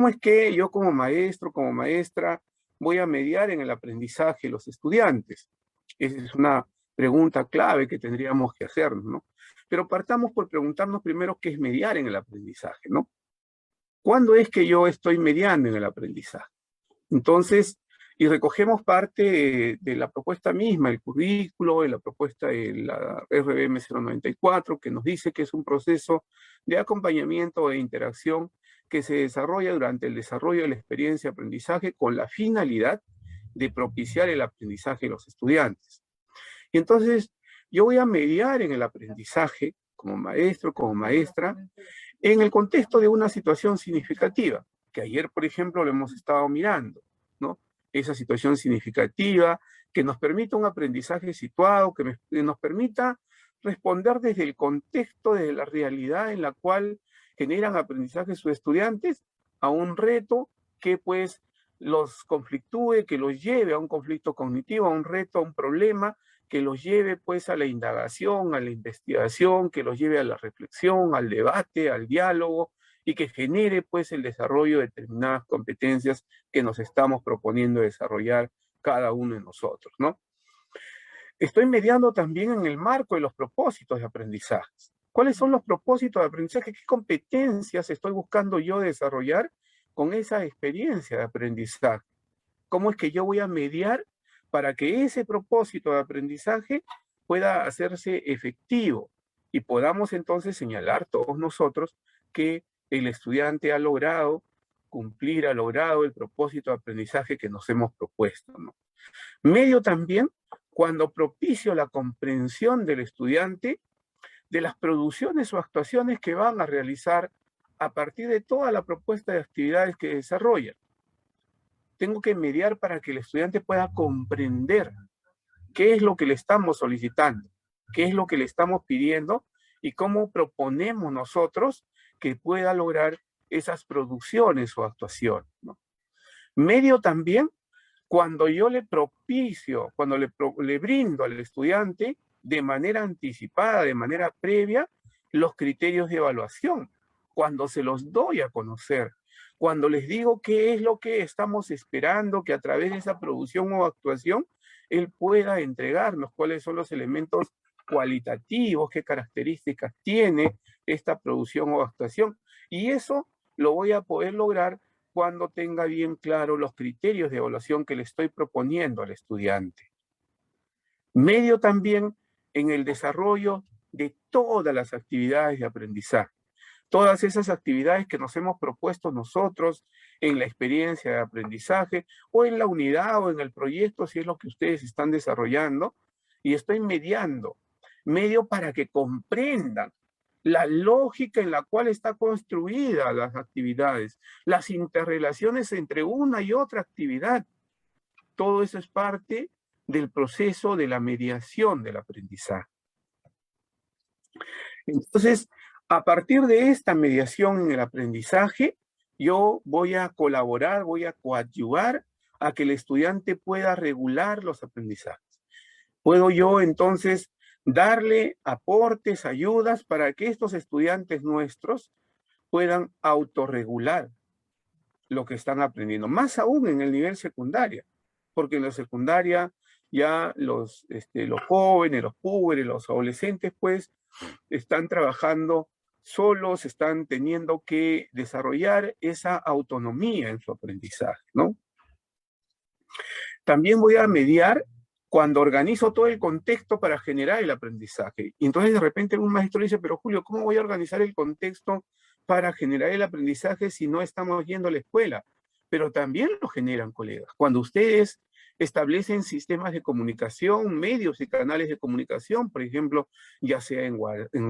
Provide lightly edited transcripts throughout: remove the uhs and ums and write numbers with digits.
¿Cómo es que yo como maestro, como maestra, voy a mediar en el aprendizaje de los estudiantes? Esa es una pregunta clave que tendríamos que hacernos, ¿no? Pero partamos por preguntarnos primero qué es mediar en el aprendizaje, ¿no? ¿Cuándo es que yo estoy mediando en el aprendizaje? Entonces, y recogemos parte de la propuesta misma, el currículo, de la propuesta de la RBM 094, que nos dice que es un proceso de acompañamiento e interacción que se desarrolla durante el desarrollo de la experiencia de aprendizaje con la finalidad de propiciar el aprendizaje de los estudiantes. Y entonces, yo voy a mediar en el aprendizaje como maestro, como maestra, en el contexto de una situación significativa, que ayer, por ejemplo, lo hemos estado mirando, ¿no? Esa situación significativa que nos permita un aprendizaje situado, que nos permita responder desde el contexto, desde la realidad en la cual generan aprendizaje sus estudiantes, a un reto que pues los conflictúe, que los lleve a un conflicto cognitivo, a un reto, a un problema, que los lleve pues a la indagación, a la investigación, que los lleve a la reflexión, al debate, al diálogo, y que genere pues el desarrollo de determinadas competencias que nos estamos proponiendo desarrollar cada uno de nosotros, ¿no? Estoy mediando también en el marco de los propósitos de aprendizaje. ¿Cuáles son los propósitos de aprendizaje? ¿Qué competencias estoy buscando yo desarrollar con esa experiencia de aprendizaje? ¿Cómo es que yo voy a mediar para que ese propósito de aprendizaje pueda hacerse efectivo y podamos entonces señalar todos nosotros que el estudiante ha logrado cumplir, ha logrado el propósito de aprendizaje que nos hemos propuesto, ¿no? Medio también cuando propicio la comprensión del estudiante de las producciones o actuaciones que van a realizar a partir de toda la propuesta de actividades que desarrollan. Tengo que mediar para que el estudiante pueda comprender qué es lo que le estamos solicitando, qué es lo que le estamos pidiendo y cómo proponemos nosotros que pueda lograr esas producciones o actuaciones, ¿no? Medio también cuando yo le propicio, cuando le brindo al estudiante de manera anticipada, de manera previa, los criterios de evaluación, cuando se los doy a conocer, cuando les digo qué es lo que estamos esperando que a través de esa producción o actuación él pueda entregarnos, cuáles son los elementos cualitativos, qué características tiene esta producción o actuación. Y eso lo voy a poder lograr cuando tenga bien claro los criterios de evaluación que le estoy proponiendo al estudiante. Medio también en el desarrollo de todas las actividades de aprendizaje. Todas esas actividades que nos hemos propuesto nosotros en la experiencia de aprendizaje o en la unidad o en el proyecto, si es lo que ustedes están desarrollando, y estoy mediando, medio para que comprendan la lógica en la cual está construida las actividades, las interrelaciones entre una y otra actividad. Todo eso es parte del proceso de la mediación del aprendizaje. Entonces, a partir de esta mediación en el aprendizaje, yo voy a colaborar, voy a coadyuvar a que el estudiante pueda regular los aprendizajes. Puedo yo entonces darle aportes, ayudas para que estos estudiantes nuestros puedan autorregular lo que están aprendiendo, más aún en el nivel secundario, porque en la secundaria ya los jóvenes, los púberes, los adolescentes, pues, están trabajando solos, están teniendo que desarrollar esa autonomía en su aprendizaje, ¿no? También voy a mediar cuando organizo todo el contexto para generar el aprendizaje. Y entonces de repente un maestro dice, pero Julio, ¿cómo voy a organizar el contexto para generar el aprendizaje si no estamos yendo a la escuela? Pero también lo generan, colegas. Cuando ustedes establecen sistemas de comunicación, medios y canales de comunicación, por ejemplo, ya sea en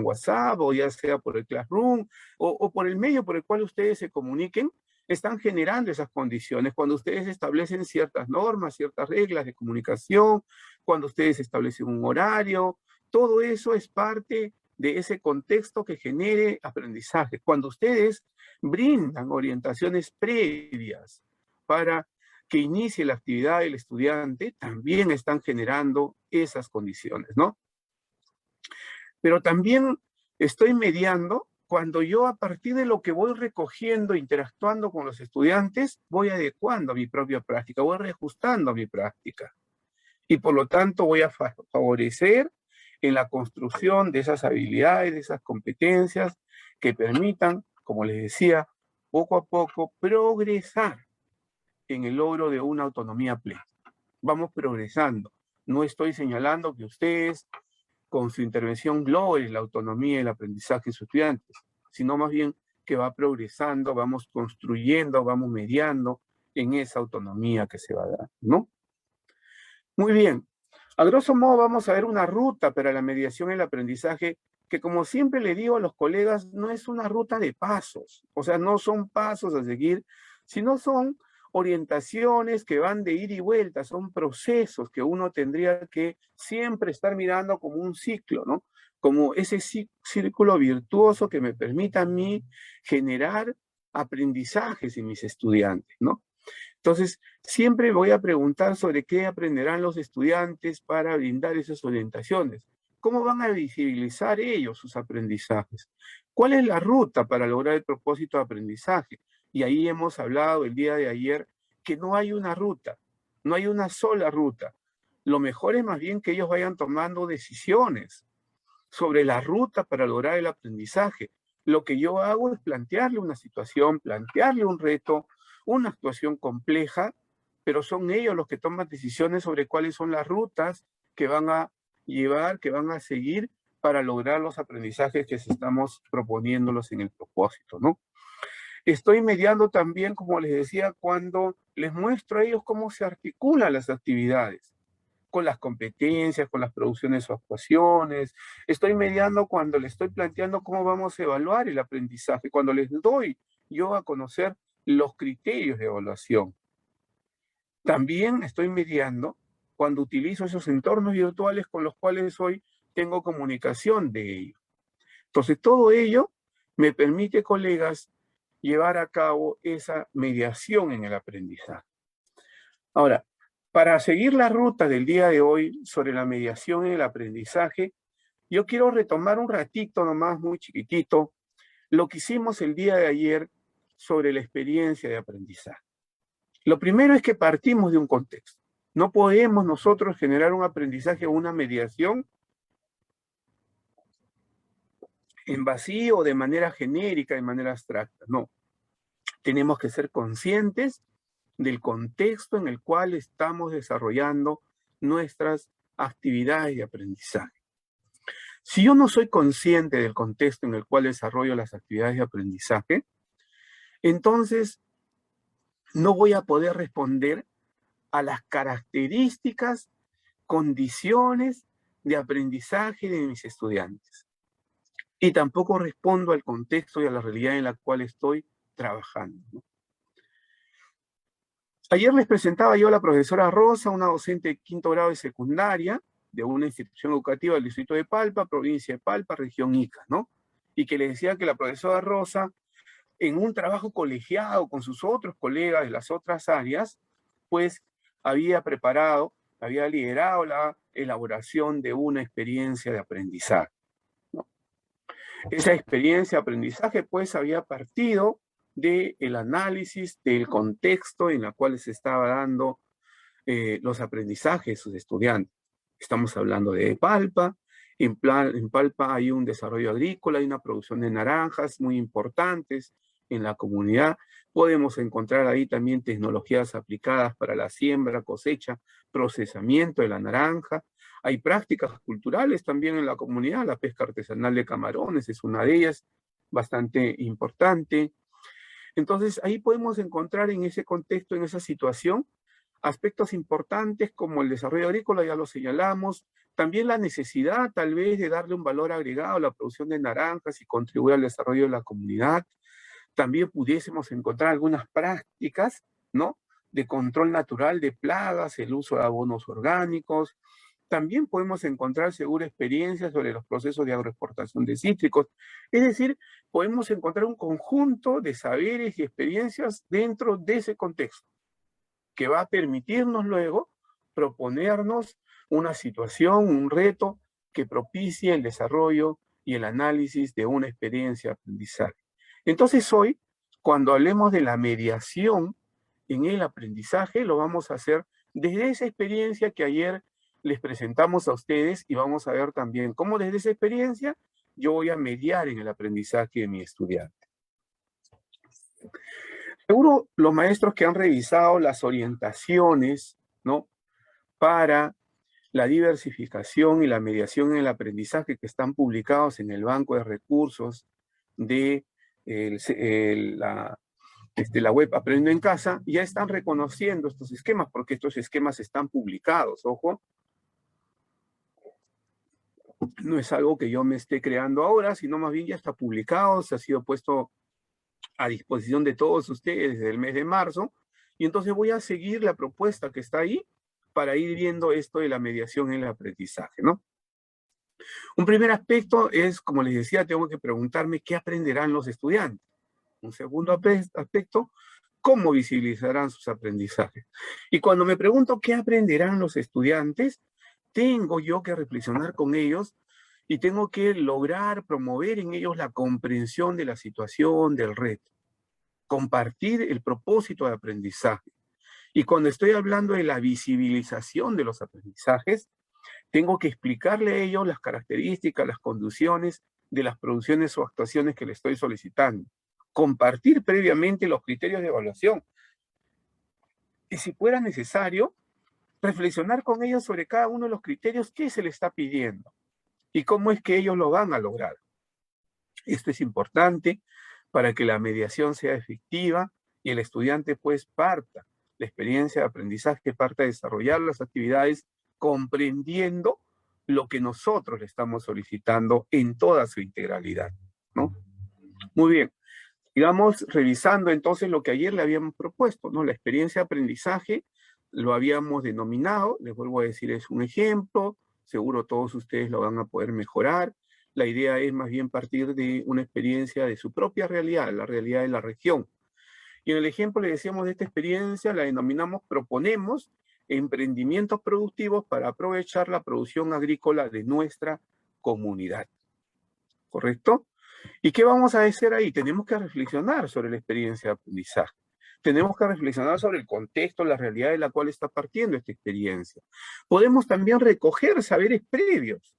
WhatsApp o ya sea por el Classroom o por el medio por el cual ustedes se comuniquen, están generando esas condiciones. Cuando ustedes establecen ciertas normas, ciertas reglas de comunicación, cuando ustedes establecen un horario, todo eso es parte de ese contexto que genere aprendizaje. Cuando ustedes brindan orientaciones previas para que inicie la actividad del estudiante, también están generando esas condiciones, ¿no? Pero también estoy mediando cuando yo a partir de lo que voy recogiendo, interactuando con los estudiantes, voy adecuando a mi propia práctica, voy reajustando a mi práctica. Y por lo tanto voy a favorecer en la construcción de esas habilidades, de esas competencias que permitan, como les decía, poco a poco progresar en el logro de una autonomía plena. Vamos progresando. No estoy señalando que ustedes con su intervención logren la autonomía y el aprendizaje de sus estudiantes, sino más bien que va progresando, vamos construyendo, vamos mediando en esa autonomía que se va a dar, ¿no? Muy bien. A grosso modo vamos a ver una ruta para la mediación y el aprendizaje que, como siempre le digo a los colegas, no es una ruta de pasos, o sea, no son pasos a seguir, sino son orientaciones que van de ida y vuelta, son procesos que uno tendría que siempre estar mirando como un ciclo, ¿no? Como ese círculo virtuoso que me permita a mí generar aprendizajes en mis estudiantes, ¿no? Entonces, siempre voy a preguntar sobre qué aprenderán los estudiantes para brindar esas orientaciones. ¿Cómo van a visibilizar ellos sus aprendizajes? ¿Cuál es la ruta para lograr el propósito de aprendizaje? Y ahí hemos hablado el día de ayer que no hay una ruta, no hay una sola ruta. Lo mejor es más bien que ellos vayan tomando decisiones sobre la ruta para lograr el aprendizaje. Lo que yo hago es plantearle una situación, plantearle un reto, una actuación compleja, pero son ellos los que toman decisiones sobre cuáles son las rutas que van a llevar, que van a seguir para lograr los aprendizajes que estamos proponiéndolos en el propósito, ¿no? Estoy mediando también, como les decía, cuando les muestro a ellos cómo se articulan las actividades con las competencias, con las producciones o actuaciones. Estoy mediando cuando les estoy planteando cómo vamos a evaluar el aprendizaje, cuando les doy yo a conocer los criterios de evaluación. También estoy mediando cuando utilizo esos entornos virtuales con los cuales hoy tengo comunicación de ellos. Entonces, todo ello me permite, colegas, llevar a cabo esa mediación en el aprendizaje. Ahora, para seguir la ruta del día de hoy sobre la mediación en el aprendizaje, yo quiero retomar un ratito nomás, muy chiquitito, lo que hicimos el día de ayer sobre la experiencia de aprendizaje. Lo primero es que partimos de un contexto. No podemos nosotros generar un aprendizaje o una mediación en vacío, de manera genérica, de manera abstracta. No. Tenemos que ser conscientes del contexto en el cual estamos desarrollando nuestras actividades de aprendizaje. Si yo no soy consciente del contexto en el cual desarrollo las actividades de aprendizaje, entonces no voy a poder responder a las características, condiciones de aprendizaje de mis estudiantes. Y tampoco respondo al contexto y a la realidad en la cual estoy trabajando, ¿no? Ayer les presentaba yo a la profesora Rosa, una docente de quinto grado de secundaria de una institución educativa del distrito de Palpa, provincia de Palpa, región Ica, ¿no? Y que le decía que la profesora Rosa, en un trabajo colegiado con sus otros colegas de las otras áreas, pues había preparado, había liderado la elaboración de una experiencia de aprendizaje, ¿no? Esa experiencia de aprendizaje, pues, había partido del análisis del contexto en el cual se estaba dando los aprendizajes de sus estudiantes. Estamos hablando de Palpa. En Palpa hay un desarrollo agrícola, hay una producción de naranjas muy importantes en la comunidad. Podemos encontrar ahí también tecnologías aplicadas para la siembra, cosecha, procesamiento de la naranja. Hay prácticas culturales también en la comunidad. La pesca artesanal de camarones es una de ellas, bastante importante. Entonces, ahí podemos encontrar en ese contexto, en esa situación, aspectos importantes como el desarrollo agrícola, ya lo señalamos, también la necesidad tal vez de darle un valor agregado a la producción de naranjas y contribuir al desarrollo de la comunidad. También pudiésemos encontrar algunas prácticas, ¿no?, de control natural de plagas, el uso de abonos orgánicos. También podemos encontrar seguro experiencias sobre los procesos de agroexportación de cítricos. Es decir, podemos encontrar un conjunto de saberes y experiencias dentro de ese contexto, que va a permitirnos luego proponernos una situación, un reto que propicie el desarrollo y el análisis de una experiencia de aprendizaje. Entonces hoy, cuando hablemos de la mediación en el aprendizaje, lo vamos a hacer desde esa experiencia que ayer les presentamos a ustedes y vamos a ver también cómo desde esa experiencia yo voy a mediar en el aprendizaje de mi estudiante. Seguro los maestros que han revisado las orientaciones, ¿no?, para la diversificación y la mediación en el aprendizaje que están publicados en el banco de recursos de la web Aprendo en Casa, ya están reconociendo estos esquemas, porque estos esquemas están publicados, ojo. No es algo que yo me esté creando ahora, sino más bien ya está publicado, se ha sido puesto a disposición de todos ustedes desde el mes de marzo, y entonces voy a seguir la propuesta que está ahí para ir viendo esto de la mediación en el aprendizaje, ¿no? Un primer aspecto es, como les decía, tengo que preguntarme qué aprenderán los estudiantes. Un segundo aspecto, cómo visibilizarán sus aprendizajes. Y cuando me pregunto qué aprenderán los estudiantes, tengo yo que reflexionar con ellos y tengo que lograr promover en ellos la comprensión de la situación, del reto. Compartir el propósito de aprendizaje. Y cuando estoy hablando de la visibilización de los aprendizajes, tengo que explicarle a ellos las características, las condiciones de las producciones o actuaciones que le estoy solicitando. Compartir previamente los criterios de evaluación. Y si fuera necesario, reflexionar con ellos sobre cada uno de los criterios que se le está pidiendo y cómo es que ellos lo van a lograr. Esto es importante para que la mediación sea efectiva y el estudiante pues parta la experiencia de aprendizaje, parta de desarrollar las actividades comprendiendo lo que nosotros le estamos solicitando en toda su integralidad, ¿no? Muy bien. Digamos, revisando entonces lo que ayer le habíamos propuesto, ¿no? La experiencia de aprendizaje lo habíamos denominado, les vuelvo a decir, es un ejemplo, seguro todos ustedes lo van a poder mejorar. La idea es más bien partir de una experiencia de su propia realidad, la realidad de la región. Y en el ejemplo le decíamos de esta experiencia, la denominamos proponemos emprendimientos productivos para aprovechar la producción agrícola de nuestra comunidad. ¿Correcto? ¿Y qué vamos a hacer ahí? Tenemos que reflexionar sobre la experiencia de aprendizaje. Tenemos que reflexionar sobre el contexto, la realidad de la cual está partiendo esta experiencia. Podemos también recoger saberes previos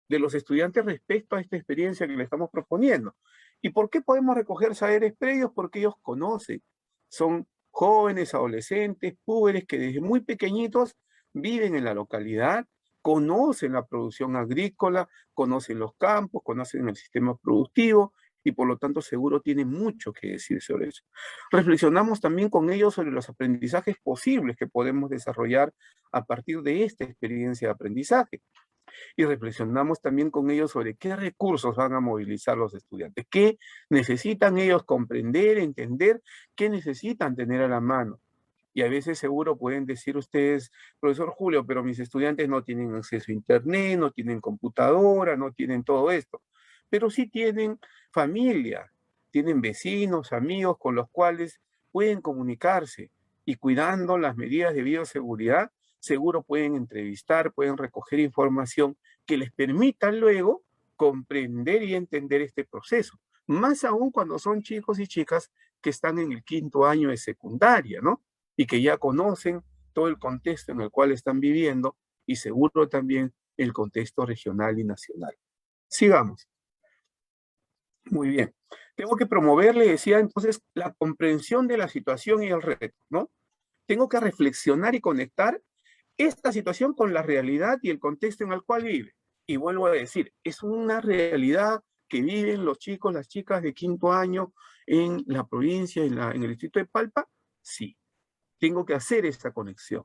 de los estudiantes respecto a esta experiencia que le estamos proponiendo. ¿Y por qué podemos recoger saberes previos? Porque ellos conocen. Son jóvenes, adolescentes, púberes que desde muy pequeñitos viven en la localidad, conocen la producción agrícola, conocen los campos, conocen el sistema productivo y por lo tanto seguro tienen mucho que decir sobre eso. Reflexionamos también con ellos sobre los aprendizajes posibles que podemos desarrollar a partir de esta experiencia de aprendizaje. Y reflexionamos también con ellos sobre qué recursos van a movilizar los estudiantes, qué necesitan ellos comprender, entender, qué necesitan tener a la mano. Y a veces seguro pueden decir ustedes, profesor Julio, pero mis estudiantes no tienen acceso a internet, no tienen computadora, no tienen todo esto. Pero sí tienen familia, tienen vecinos, amigos con los cuales pueden comunicarse y cuidando las medidas de bioseguridad, seguro pueden entrevistar, pueden recoger información que les permita luego comprender y entender este proceso. Más aún cuando son chicos y chicas que están en el 5º año de secundaria, ¿no? Y que ya conocen todo el contexto en el cual están viviendo y seguro también el contexto regional y nacional. Sigamos. Muy bien. Tengo que promover, le decía entonces, la comprensión de la situación y el reto, ¿no? Tengo que reflexionar y conectar esta situación con la realidad y el contexto en el cual vive. Y vuelvo a decir, es una realidad que viven los chicos, las chicas de 5º año en la provincia, en el distrito de Palpa. Sí, tengo que hacer esta conexión.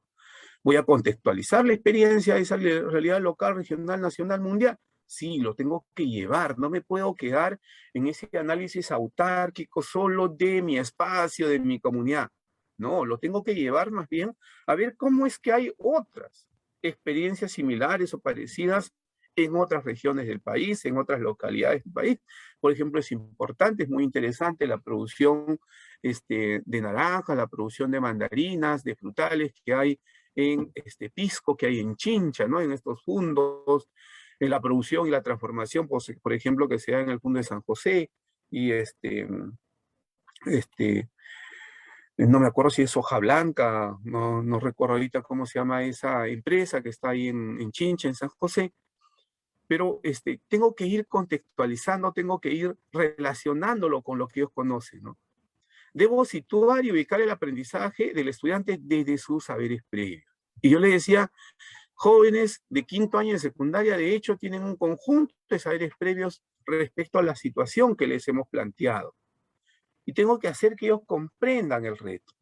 Voy a contextualizar la experiencia de esa realidad local, regional, nacional, mundial. Sí, lo tengo que llevar, no me puedo quedar en ese análisis autárquico solo de mi espacio, de mi comunidad. No, lo tengo que llevar más bien a ver cómo es que hay otras experiencias similares o parecidas en otras regiones del país, en otras localidades del país. Por ejemplo, es importante, es muy interesante la producción de naranja, la producción de mandarinas, de frutales que hay en Pisco, que hay en Chincha, ¿no? En estos fundos, en la producción y la transformación, pues, por ejemplo, que se da en el Fondo de San José, y este, no me acuerdo si es Hoja Blanca, no recuerdo ahorita cómo se llama esa empresa que está ahí en Chincha, en San José, pero tengo que ir contextualizando, tengo que ir relacionándolo con lo que ellos conocen, ¿no? Debo situar y ubicar el aprendizaje del estudiante desde sus saberes previos. Y yo le decía, jóvenes de quinto año de secundaria, de hecho, tienen un conjunto de saberes previos respecto a la situación que les hemos planteado. Y tengo que hacer que ellos comprendan el reto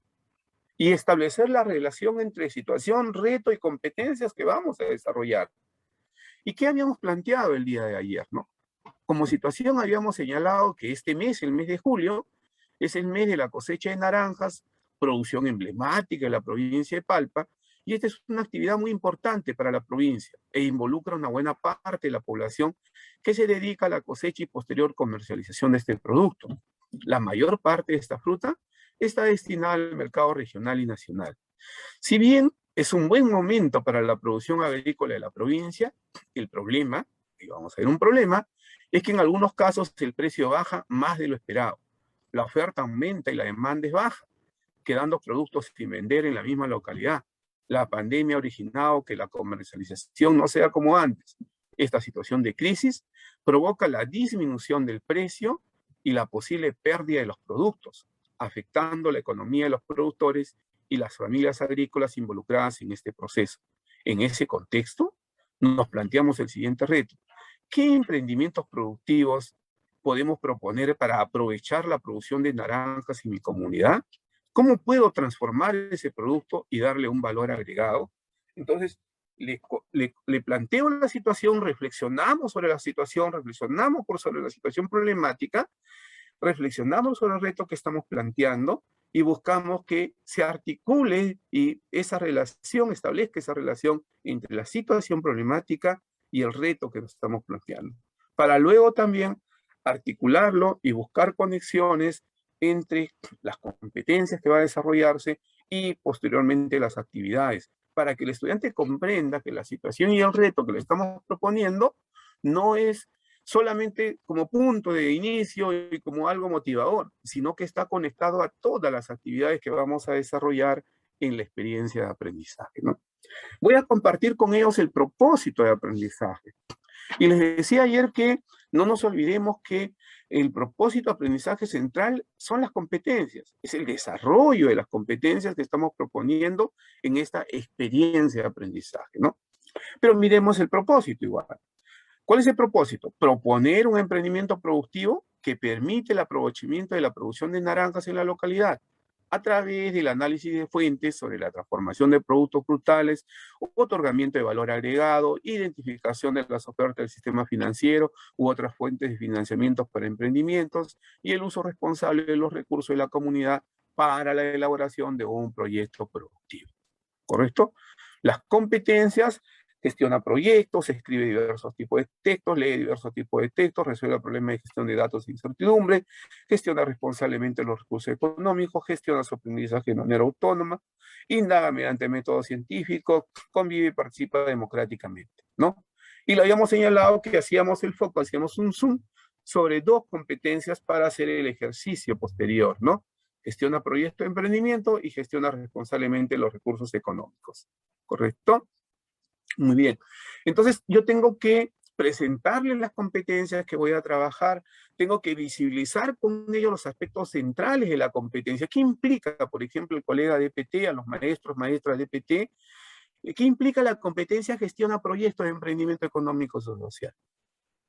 y establecer la relación entre situación, reto y competencias que vamos a desarrollar. ¿Y qué habíamos planteado el día de ayer, no? Como situación habíamos señalado que este mes, el mes de julio, es el mes de la cosecha de naranjas, producción emblemática de la provincia de Palpa, y esta es una actividad muy importante para la provincia e involucra una buena parte de la población que se dedica a la cosecha y posterior comercialización de este producto. La mayor parte de esta fruta está destinada al mercado regional y nacional. Si bien es un buen momento para la producción agrícola de la provincia, el problema, y vamos a ver un problema, es que en algunos casos el precio baja más de lo esperado. La oferta aumenta y la demanda es baja, quedando productos sin vender en la misma localidad. La pandemia ha originado que la comercialización no sea como antes. Esta situación de crisis provoca la disminución del precio y la posible pérdida de los productos, afectando la economía de los productores y las familias agrícolas involucradas en este proceso. En ese contexto, nos planteamos el siguiente reto. ¿Qué emprendimientos productivos podemos proponer para aprovechar la producción de naranjas en mi comunidad? ¿Cómo puedo transformar ese producto y darle un valor agregado? Entonces, le planteo la situación, reflexionamos sobre la situación, reflexionamos sobre la situación problemática, reflexionamos sobre el reto que estamos planteando y buscamos que se articule y esa relación, establezca esa relación entre la situación problemática y el reto que nos estamos planteando. Para luego también articularlo y buscar conexiones entre las competencias que va a desarrollarse y posteriormente las actividades, para que el estudiante comprenda que la situación y el reto que le estamos proponiendo no es solamente como punto de inicio y como algo motivador, sino que está conectado a todas las actividades que vamos a desarrollar en la experiencia de aprendizaje, ¿no? Voy a compartir con ellos el propósito de aprendizaje. Y les decía ayer que no nos olvidemos que el propósito de aprendizaje central son las competencias, es el desarrollo de las competencias que estamos proponiendo en esta experiencia de aprendizaje, ¿no? Pero miremos el propósito igual. ¿Cuál es el propósito? Proponer un emprendimiento productivo que permite el aprovechamiento de la producción de naranjas en la localidad a través del análisis de fuentes sobre la transformación de productos frutales, otorgamiento de valor agregado, identificación de las ofertas del sistema financiero u otras fuentes de financiamiento para emprendimientos y el uso responsable de los recursos de la comunidad para la elaboración de un proyecto productivo. ¿Correcto? Las competencias: gestiona proyectos, escribe diversos tipos de textos, lee diversos tipos de textos, resuelve problemas de gestión de datos e incertidumbre, gestiona responsablemente los recursos económicos, gestiona su aprendizaje de manera autónoma, indaga mediante métodos científicos, convive y participa democráticamente, ¿no? Y lo habíamos señalado que hacíamos el foco, hacíamos un zoom sobre dos competencias para hacer el ejercicio posterior, ¿no? Gestiona proyectos de emprendimiento y gestiona responsablemente los recursos económicos, ¿correcto? Muy bien. Entonces, yo tengo que presentarles las competencias que voy a trabajar, tengo que visibilizar con ellos los aspectos centrales de la competencia. ¿Qué implica, por ejemplo, el colega de EPT, a los maestros, maestras de EPT? ¿Qué implica la competencia gestiona proyectos de emprendimiento económico social?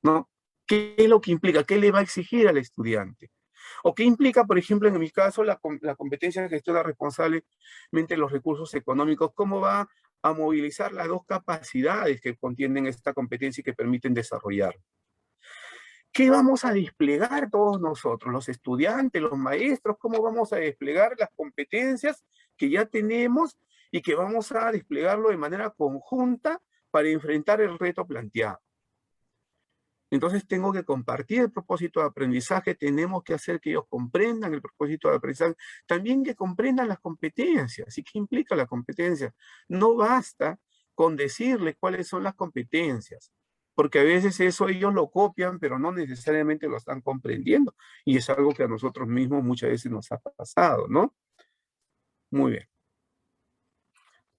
¿No? ¿Qué es lo que implica? ¿Qué le va a exigir al estudiante? ¿O qué implica, por ejemplo, en mi caso, la competencia de gestión responsablemente los recursos económicos? ¿Cómo va a movilizar las dos capacidades que contienen esta competencia y que permiten desarrollar? ¿Qué vamos a desplegar todos nosotros, los estudiantes, los maestros? ¿Cómo vamos a desplegar las competencias que ya tenemos y que vamos a desplegarlo de manera conjunta para enfrentar el reto planteado? Entonces tengo que compartir el propósito de aprendizaje, tenemos que hacer que ellos comprendan el propósito de aprendizaje, también que comprendan las competencias. ¿Y qué implica la competencia? No basta con decirles cuáles son las competencias. porque a veces eso ellos lo copian, pero no necesariamente lo están comprendiendo, y es algo que a nosotros mismos muchas veces nos ha pasado, ¿no? Muy bien.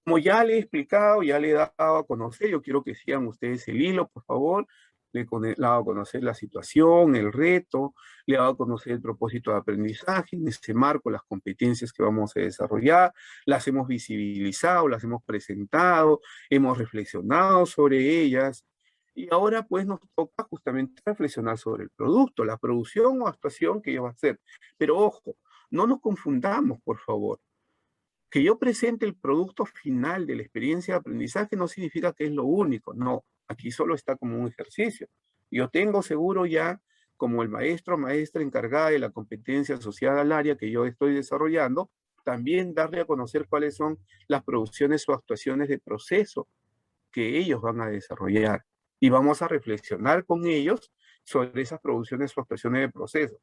Como ya le he explicado, ya le he dado a conocer, yo quiero que sigan ustedes el hilo, por favor. Le he dado a conocer la situación, el reto, le he dado a conocer el propósito de aprendizaje, en ese marco las competencias que vamos a desarrollar, las hemos visibilizado, las hemos presentado, hemos reflexionado sobre ellas, y ahora pues nos toca justamente reflexionar sobre el producto, la producción o actuación que ella va a hacer. Pero ojo, no nos confundamos, por favor. Que yo presente el producto final de la experiencia de aprendizaje no significa que es lo único, no, aquí solo está como un ejercicio. Yo tengo seguro ya, como el maestro o maestra encargada de la competencia asociada al área que yo estoy desarrollando, también darle a conocer cuáles son las producciones o actuaciones de proceso que ellos van a desarrollar. Y vamos a reflexionar con ellos sobre esas producciones o actuaciones de proceso.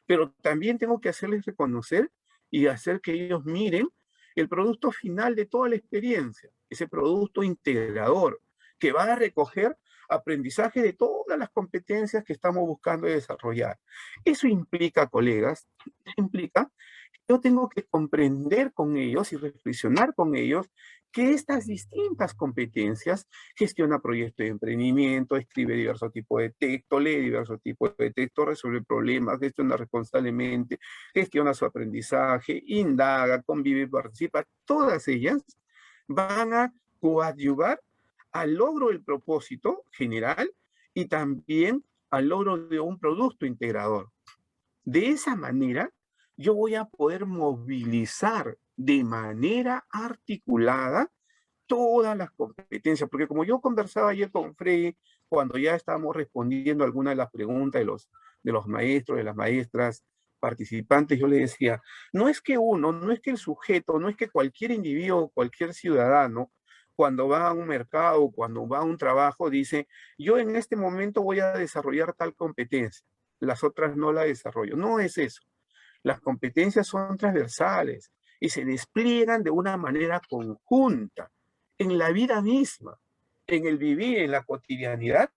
Pero también tengo que hacerles reconocer y hacer que ellos miren el producto final de toda la experiencia, ese producto integrador que va a recoger aprendizaje de todas las competencias que estamos buscando desarrollar. Eso implica, colegas, implica yo tengo que comprender con ellos y reflexionar con ellos que estas distintas competencias, gestiona proyectos de emprendimiento, escribe diversos tipos de texto, lee diversos tipos de texto, resuelve problemas, gestiona responsablemente, gestiona su aprendizaje, indaga, convive, participa, todas ellas van a coadyuvar al logro del propósito general y también al logro de un producto integrador. De esa manera, yo voy a poder movilizar de manera articulada todas las competencias, porque como yo conversaba ayer con Freddy, cuando ya estábamos respondiendo algunas de las preguntas de los maestros, de las maestras participantes, yo le decía, no es que uno, no es que el sujeto, no es que cualquier individuo, cualquier ciudadano, cuando va a un mercado, cuando va a un trabajo, dice, yo en este momento voy a desarrollar tal competencia, las otras no la desarrollo. No es eso. Las competencias son transversales y se despliegan de una manera conjunta en la vida misma, en el vivir, en la cotidianidad.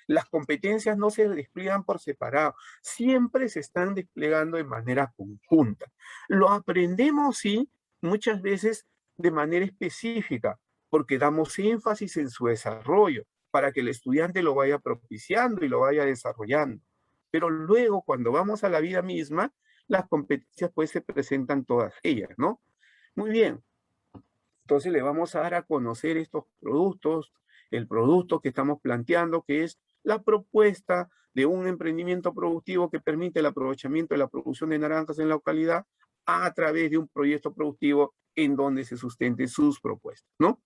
Las competencias no se despliegan por separado, siempre se están desplegando de manera conjunta. Lo aprendemos, sí, muchas veces de manera específica, porque damos énfasis en su desarrollo, para que el estudiante lo vaya propiciando y lo vaya desarrollando. Pero luego, cuando vamos a la vida misma, las competencias pues se presentan todas ellas, ¿no? Muy bien, entonces le vamos a dar a conocer estos productos, el producto que estamos planteando, que es la propuesta de un emprendimiento productivo que permite el aprovechamiento de la producción de naranjas en la localidad a través de un proyecto productivo en donde se sustenten sus propuestas, ¿no?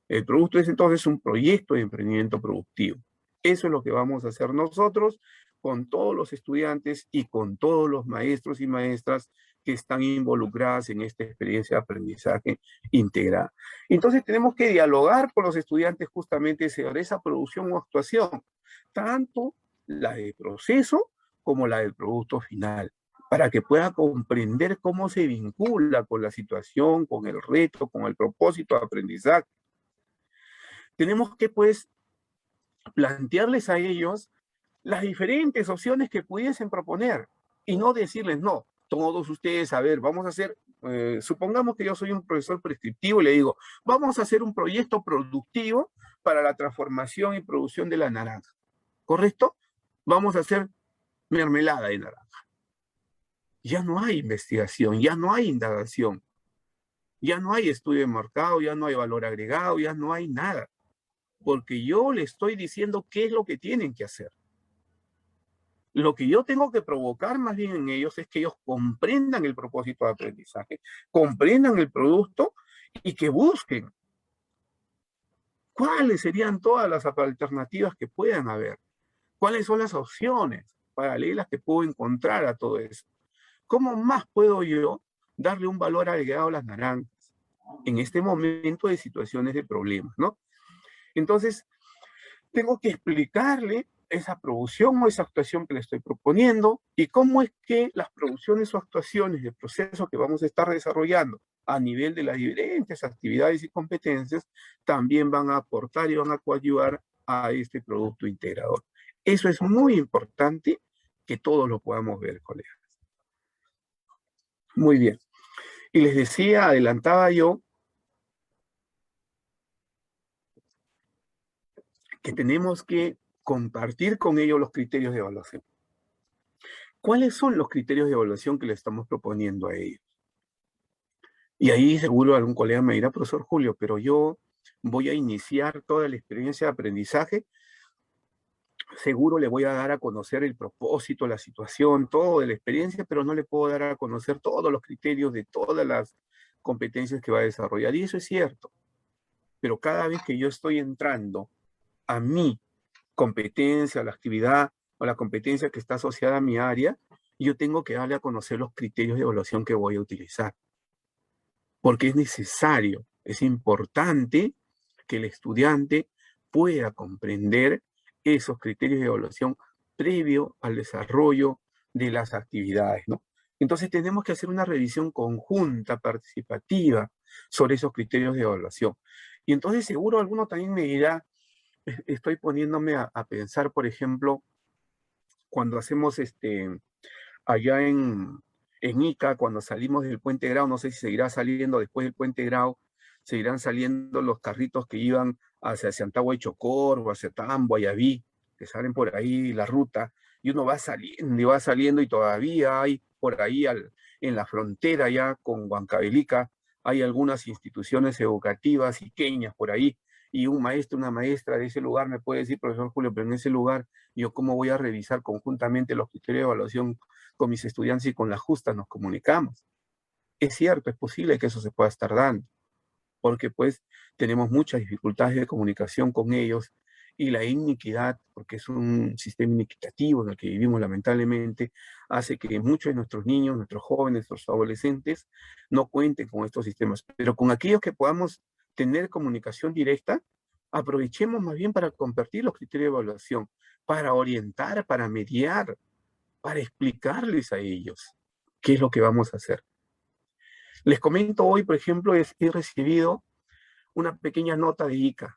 El producto es entonces un proyecto de emprendimiento productivo. Eso es lo que vamos a hacer nosotros con todos los estudiantes y con todos los maestros y maestras que están involucradas en esta experiencia de aprendizaje integrada. Entonces tenemos que dialogar con los estudiantes justamente sobre esa producción o actuación, tanto la de proceso como la del producto final, para que pueda comprender cómo se vincula con la situación, con el reto, con el propósito de aprendizaje. Tenemos que, pues, plantearles a ellos las diferentes opciones que pudiesen proponer y no decirles, no, todos ustedes, a ver, vamos a hacer, supongamos que yo soy un profesor prescriptivo y le digo, vamos a hacer un proyecto productivo para la transformación y producción de la naranja, ¿correcto? Vamos a hacer mermelada de naranja. Ya no hay investigación, ya no hay indagación, ya no hay estudio de mercado, ya no hay valor agregado, ya no hay nada, porque yo le estoy diciendo qué es lo que tienen que hacer. Lo que yo tengo que provocar más bien en ellos es que ellos comprendan el propósito de aprendizaje, comprendan el producto y que busquen cuáles serían todas las alternativas que puedan haber, cuáles son las opciones paralelas que puedo encontrar a todo eso. ¿Cómo más puedo yo darle un valor agregado a las naranjas en este momento de situaciones de problemas, ¿no? Entonces, tengo que explicarle esa producción o esa actuación que le estoy proponiendo y cómo es que las producciones o actuaciones de procesos que vamos a estar desarrollando a nivel de las diferentes actividades y competencias también van a aportar y van a coadyuvar a este producto integrador. Eso es muy importante que todos lo podamos ver, colegas. Muy bien. Y les decía, adelantaba yo, que tenemos que compartir con ellos los criterios de evaluación. ¿Cuáles son los criterios de evaluación que le estamos proponiendo a ellos? Y ahí seguro algún colega me dirá, profesor Julio, pero yo voy a iniciar toda la experiencia de aprendizaje, seguro le voy a dar a conocer el propósito, la situación, todo de la experiencia, pero no le puedo dar a conocer todos los criterios de todas las competencias que va a desarrollar. Y eso es cierto. Pero cada vez que yo estoy entrando a mi competencia, a la actividad o la competencia que está asociada a mi área, yo tengo que darle a conocer los criterios de evaluación que voy a utilizar. Porque es necesario, es importante que el estudiante pueda comprender esos criterios de evaluación previo al desarrollo de las actividades, ¿no? Entonces tenemos que hacer una revisión conjunta, participativa, sobre esos criterios de evaluación. Y entonces seguro alguno también me dirá, estoy poniéndome a pensar, por ejemplo, cuando hacemos allá en Ica, cuando salimos del Puente Grau, no sé si seguirá saliendo después del Puente Grau, seguirán saliendo los carritos que iban hacia Santagua y Chocor, o hacia Tambo, Ayaví, que salen por ahí la ruta, y uno va saliendo y todavía hay por ahí en la frontera ya con Huancavelica, hay algunas instituciones educativas iqueñas por ahí, y un maestro, una maestra de ese lugar me puede decir, profesor Julio, pero en ese lugar yo cómo voy a revisar conjuntamente los criterios de evaluación con mis estudiantes y con la justa nos comunicamos. Es cierto, es posible que eso se pueda estar dando, porque pues tenemos muchas dificultades de comunicación con ellos y la iniquidad, porque es un sistema inequitativo en el que vivimos lamentablemente, hace que muchos de nuestros niños, nuestros jóvenes, nuestros adolescentes no cuenten con estos sistemas. Pero con aquellos que podamos tener comunicación directa, aprovechemos más bien para compartir los criterios de evaluación, para orientar, para mediar, para explicarles a ellos qué es lo que vamos a hacer. Les comento hoy, por ejemplo, he recibido una pequeña nota de ICA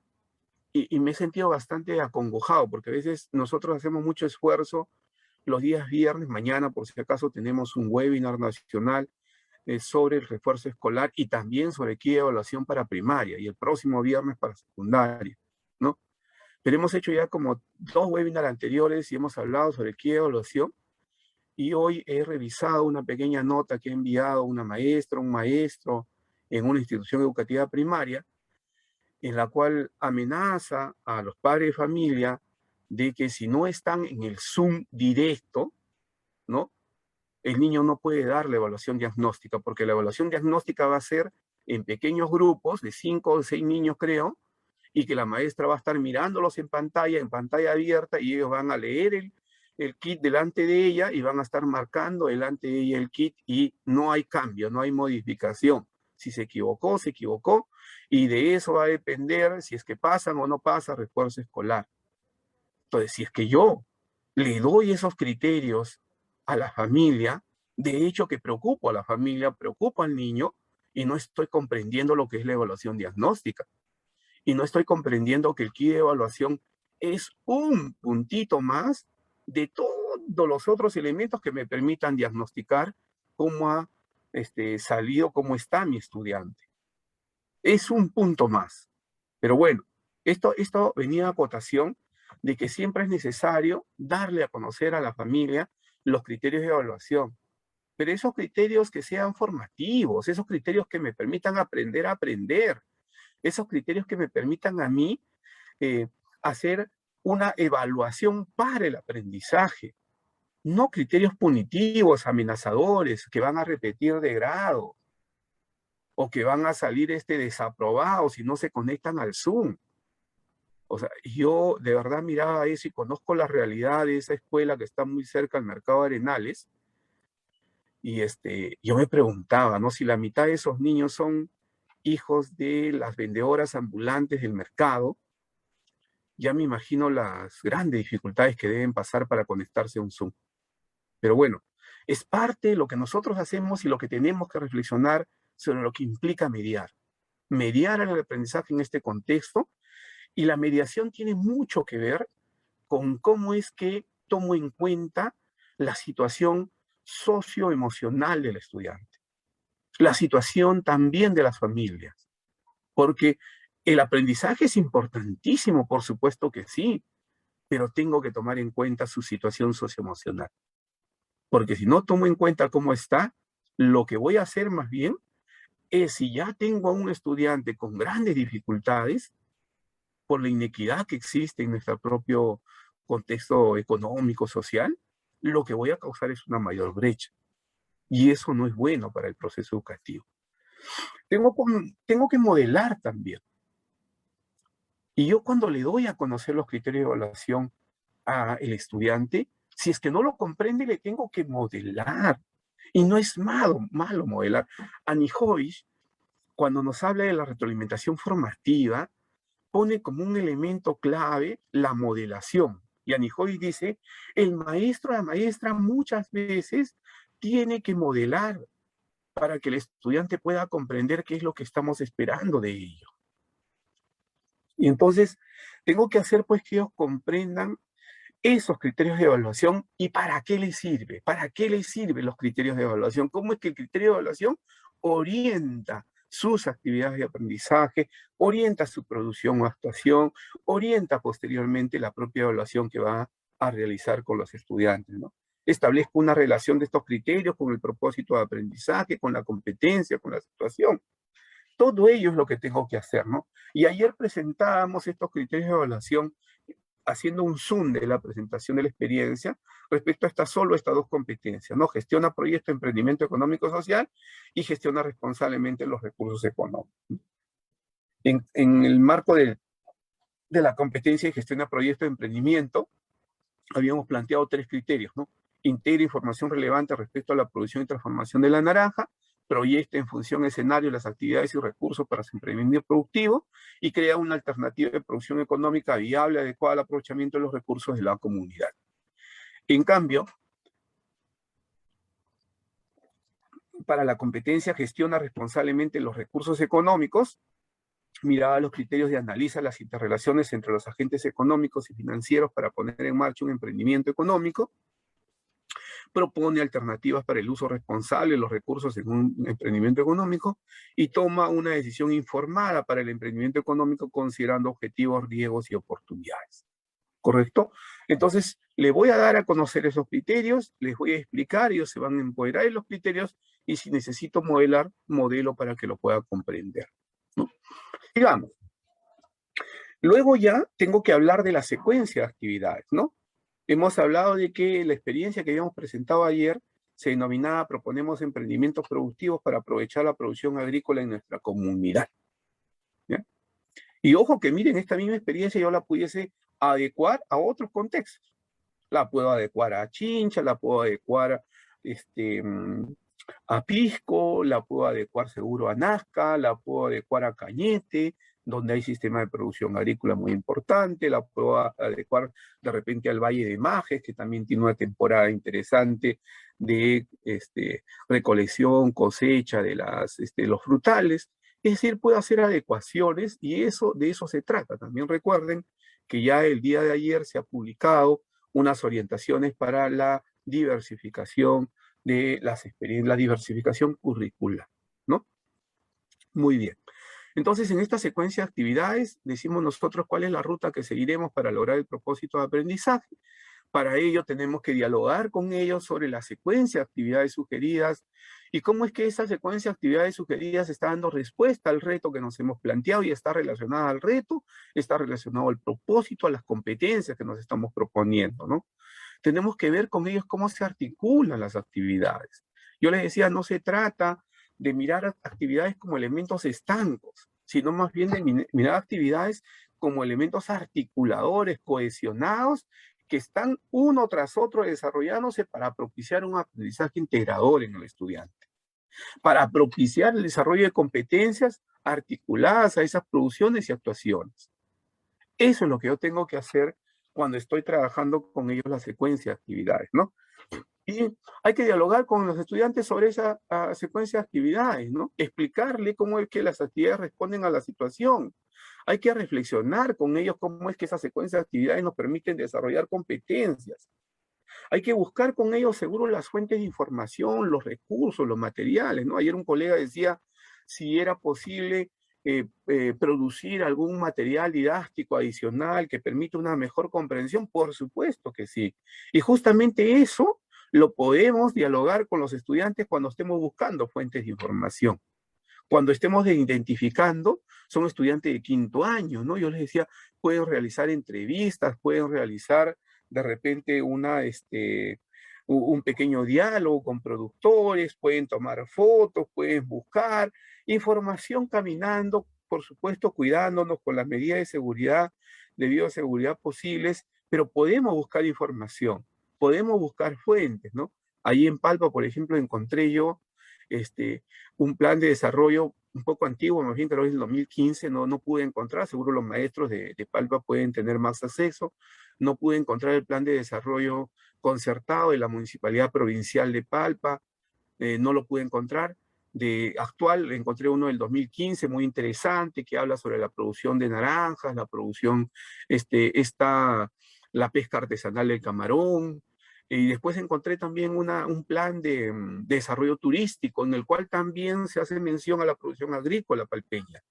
y me he sentido bastante acongojado porque a veces nosotros hacemos mucho esfuerzo los días viernes, mañana por si acaso tenemos un webinar nacional sobre el refuerzo escolar y también sobre qué evaluación para primaria y el próximo viernes para secundaria, ¿no? Pero hemos hecho ya como 2 webinars anteriores y hemos hablado sobre qué evaluación. Y hoy he revisado una pequeña nota que ha enviado una maestra, un maestro en una institución educativa primaria, en la cual amenaza a los padres de familia de que si no están en el Zoom directo, ¿no? El niño no puede dar la evaluación diagnóstica, porque la evaluación diagnóstica va a ser en pequeños grupos de 5 o 6 niños, creo, y que la maestra va a estar mirándolos en pantalla abierta, y ellos van a leer el kit delante de ella y van a estar marcando delante de ella el kit y no hay cambio, no hay modificación. Si se equivocó, se equivocó, y de eso va a depender si es que pasan o no pasa refuerzo escolar. Entonces, si es que yo le doy esos criterios a la familia, de hecho que preocupo a la familia, preocupo al niño y no estoy comprendiendo lo que es la evaluación diagnóstica. Y no estoy comprendiendo que el kit de evaluación es un puntito más de todos los otros elementos que me permitan diagnosticar cómo ha salido, cómo está mi estudiante. Es un punto más. Pero bueno, esto venía a acotación de que siempre es necesario darle a conocer a la familia los criterios de evaluación. Pero esos criterios que sean formativos, esos criterios que me permitan aprender a aprender, esos criterios que me permitan a mí eh, hacer una evaluación para el aprendizaje, no criterios punitivos, amenazadores, que van a repetir de grado o que van a salir desaprobados si no se conectan al Zoom. O sea, yo de verdad miraba eso y conozco la realidad de esa escuela que está muy cerca del mercado de Arenales y yo me preguntaba, ¿no? Si la mitad de esos niños son hijos de las vendedoras ambulantes del mercado, ya me imagino las grandes dificultades que deben pasar para conectarse a un Zoom. Pero bueno, es parte de lo que nosotros hacemos y lo que tenemos que reflexionar sobre lo que implica mediar. Mediar el aprendizaje en este contexto Y la mediación tiene mucho que ver con cómo es que tomo en cuenta la situación socioemocional del estudiante, la situación también de las familias, porque el aprendizaje es importantísimo, por supuesto que sí, pero tengo que tomar en cuenta su situación socioemocional, porque si no tomo en cuenta cómo está, lo que voy a hacer más bien es, si ya tengo a un estudiante con grandes dificultades, por la inequidad que existe en nuestro propio contexto económico, social, lo que voy a causar es una mayor brecha. Y eso no es bueno para el proceso educativo. Tengo que modelar también. Y yo, cuando le doy a conocer los criterios de evaluación al estudiante, si es que no lo comprende, le tengo que modelar. Y no es malo modelar. Anijovic, cuando nos habla de la retroalimentación formativa, pone como un elemento clave la modelación. Y Anijovic dice, el maestro o la maestra muchas veces tiene que modelar para que el estudiante pueda comprender qué es lo que estamos esperando de ellos. Y entonces tengo que hacer pues que ellos comprendan esos criterios de evaluación y para qué les sirve, para qué les sirven los criterios de evaluación, cómo es que el criterio de evaluación orienta sus actividades de aprendizaje, orienta su producción o actuación, orienta posteriormente la propia evaluación que va a realizar con los estudiantes, ¿no? Establezco una relación de estos criterios con el propósito de aprendizaje, con la competencia, con la situación. Todo ello es lo que tengo que hacer, ¿no? Y ayer presentábamos estos criterios de evaluación haciendo un zoom de la presentación de la experiencia respecto a estas dos competencias, ¿no? Gestiona proyectos de emprendimiento económico social y gestiona responsablemente los recursos económicos. En el marco de la competencia de gestiona proyectos de emprendimiento, habíamos planteado 3 criterios, ¿no? Integra información relevante respecto a la producción y transformación de la naranja, proyecta en función escenario las actividades y recursos para su emprendimiento productivo y crea una alternativa de producción económica viable adecuada al aprovechamiento de los recursos de la comunidad. En cambio, para la competencia gestiona responsablemente los recursos económicos, miraba los criterios y analiza las interrelaciones entre los agentes económicos y financieros para poner en marcha un emprendimiento económico, propone alternativas para el uso responsable de los recursos en un emprendimiento económico y toma una decisión informada para el emprendimiento económico considerando objetivos, riesgos y oportunidades. ¿Correcto? Entonces, le voy a dar a conocer esos criterios, les voy a explicar, ellos se van a empoderar de los criterios y si necesito modelar, modelo para que lo pueda comprender, ¿no? Digamos, luego ya tengo que hablar de la secuencia de actividades, ¿no? Hemos hablado de que la experiencia que habíamos presentado ayer se denominaba proponemos emprendimientos productivos para aprovechar la producción agrícola en nuestra comunidad, ¿ya? Y ojo que miren, esta misma experiencia yo la pudiese adecuar a otros contextos. La puedo adecuar a Chincha, la puedo adecuar a Pisco, la puedo adecuar seguro a Nazca, la puedo adecuar a Cañete, donde hay sistema de producción agrícola muy importante, la puedo adecuar de repente al Valle de Majes, que también tiene una temporada interesante de recolección, cosecha de los frutales. Es decir, puedo hacer adecuaciones y de eso se trata. También recuerden que ya el día de ayer se ha publicado unas orientaciones para la diversificación de las experiencias, la diversificación curricular, ¿no? Muy bien. Entonces, en esta secuencia de actividades, decimos nosotros cuál es la ruta que seguiremos para lograr el propósito de aprendizaje. Para ello tenemos que dialogar con ellos sobre la secuencia de actividades sugeridas y cómo es que esa secuencia de actividades sugeridas está dando respuesta al reto que nos hemos planteado y está relacionada al reto, está relacionado al propósito, a las competencias que nos estamos proponiendo, ¿no? Tenemos que ver con ellos cómo se articulan las actividades. Yo les decía, no se trata de mirar actividades como elementos estancos, sino más bien de mirar actividades como elementos articuladores, cohesionados, que están uno tras otro desarrollándose para propiciar un aprendizaje integrador en el estudiante, para propiciar el desarrollo de competencias articuladas a esas producciones y actuaciones. Eso es lo que yo tengo que hacer cuando estoy trabajando con ellos la secuencia de actividades, ¿no? Y hay que dialogar con los estudiantes sobre esa secuencia de actividades, ¿no? Explicarle cómo es que las actividades responden a la situación. Hay que reflexionar con ellos cómo es que esas secuencias de actividades nos permiten desarrollar competencias. Hay que buscar con ellos seguro las fuentes de información, los recursos, los materiales, ¿no? Ayer un colega decía si era posible producir algún material didáctico adicional que permita una mejor comprensión. Por supuesto que sí. Y justamente eso lo podemos dialogar con los estudiantes cuando estemos buscando fuentes de información. Cuando estemos identificando, son estudiantes de quinto año, ¿no? Yo les decía, pueden realizar entrevistas, pueden realizar de repente un pequeño diálogo con productores, pueden tomar fotos, pueden buscar información caminando, por supuesto, cuidándonos con las medidas de seguridad, de bioseguridad posibles, pero podemos buscar información, podemos buscar fuentes, ¿no? Ahí en Palpa, por ejemplo, encontré yo este, un plan de desarrollo un poco antiguo, más bien creo que es el 2015, no pude encontrar, seguro los maestros de Palpa pueden tener más acceso, no pude encontrar el plan de desarrollo concertado de la Municipalidad Provincial de Palpa, no lo pude encontrar. De actual encontré uno del 2015 muy interesante que habla sobre la producción de naranjas, la producción, la pesca artesanal del camarón, y después encontré también un plan de desarrollo turístico en el cual también se hace mención a la producción agrícola palpeña.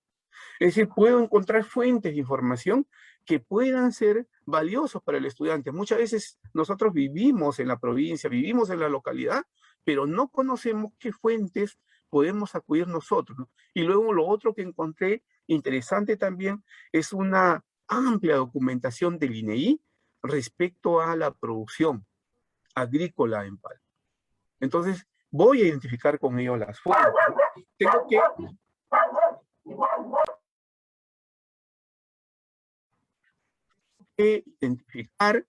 Es decir, puedo encontrar fuentes de información que puedan ser valiosos para el estudiante. Muchas veces nosotros vivimos en la provincia, vivimos en la localidad, pero no conocemos qué fuentes podemos acudir nosotros, ¿no? Y luego lo otro que encontré interesante también es una amplia documentación del INEI respecto a la producción agrícola en Palma. Entonces, voy a identificar con ellos las fuentes. Tengo que identificar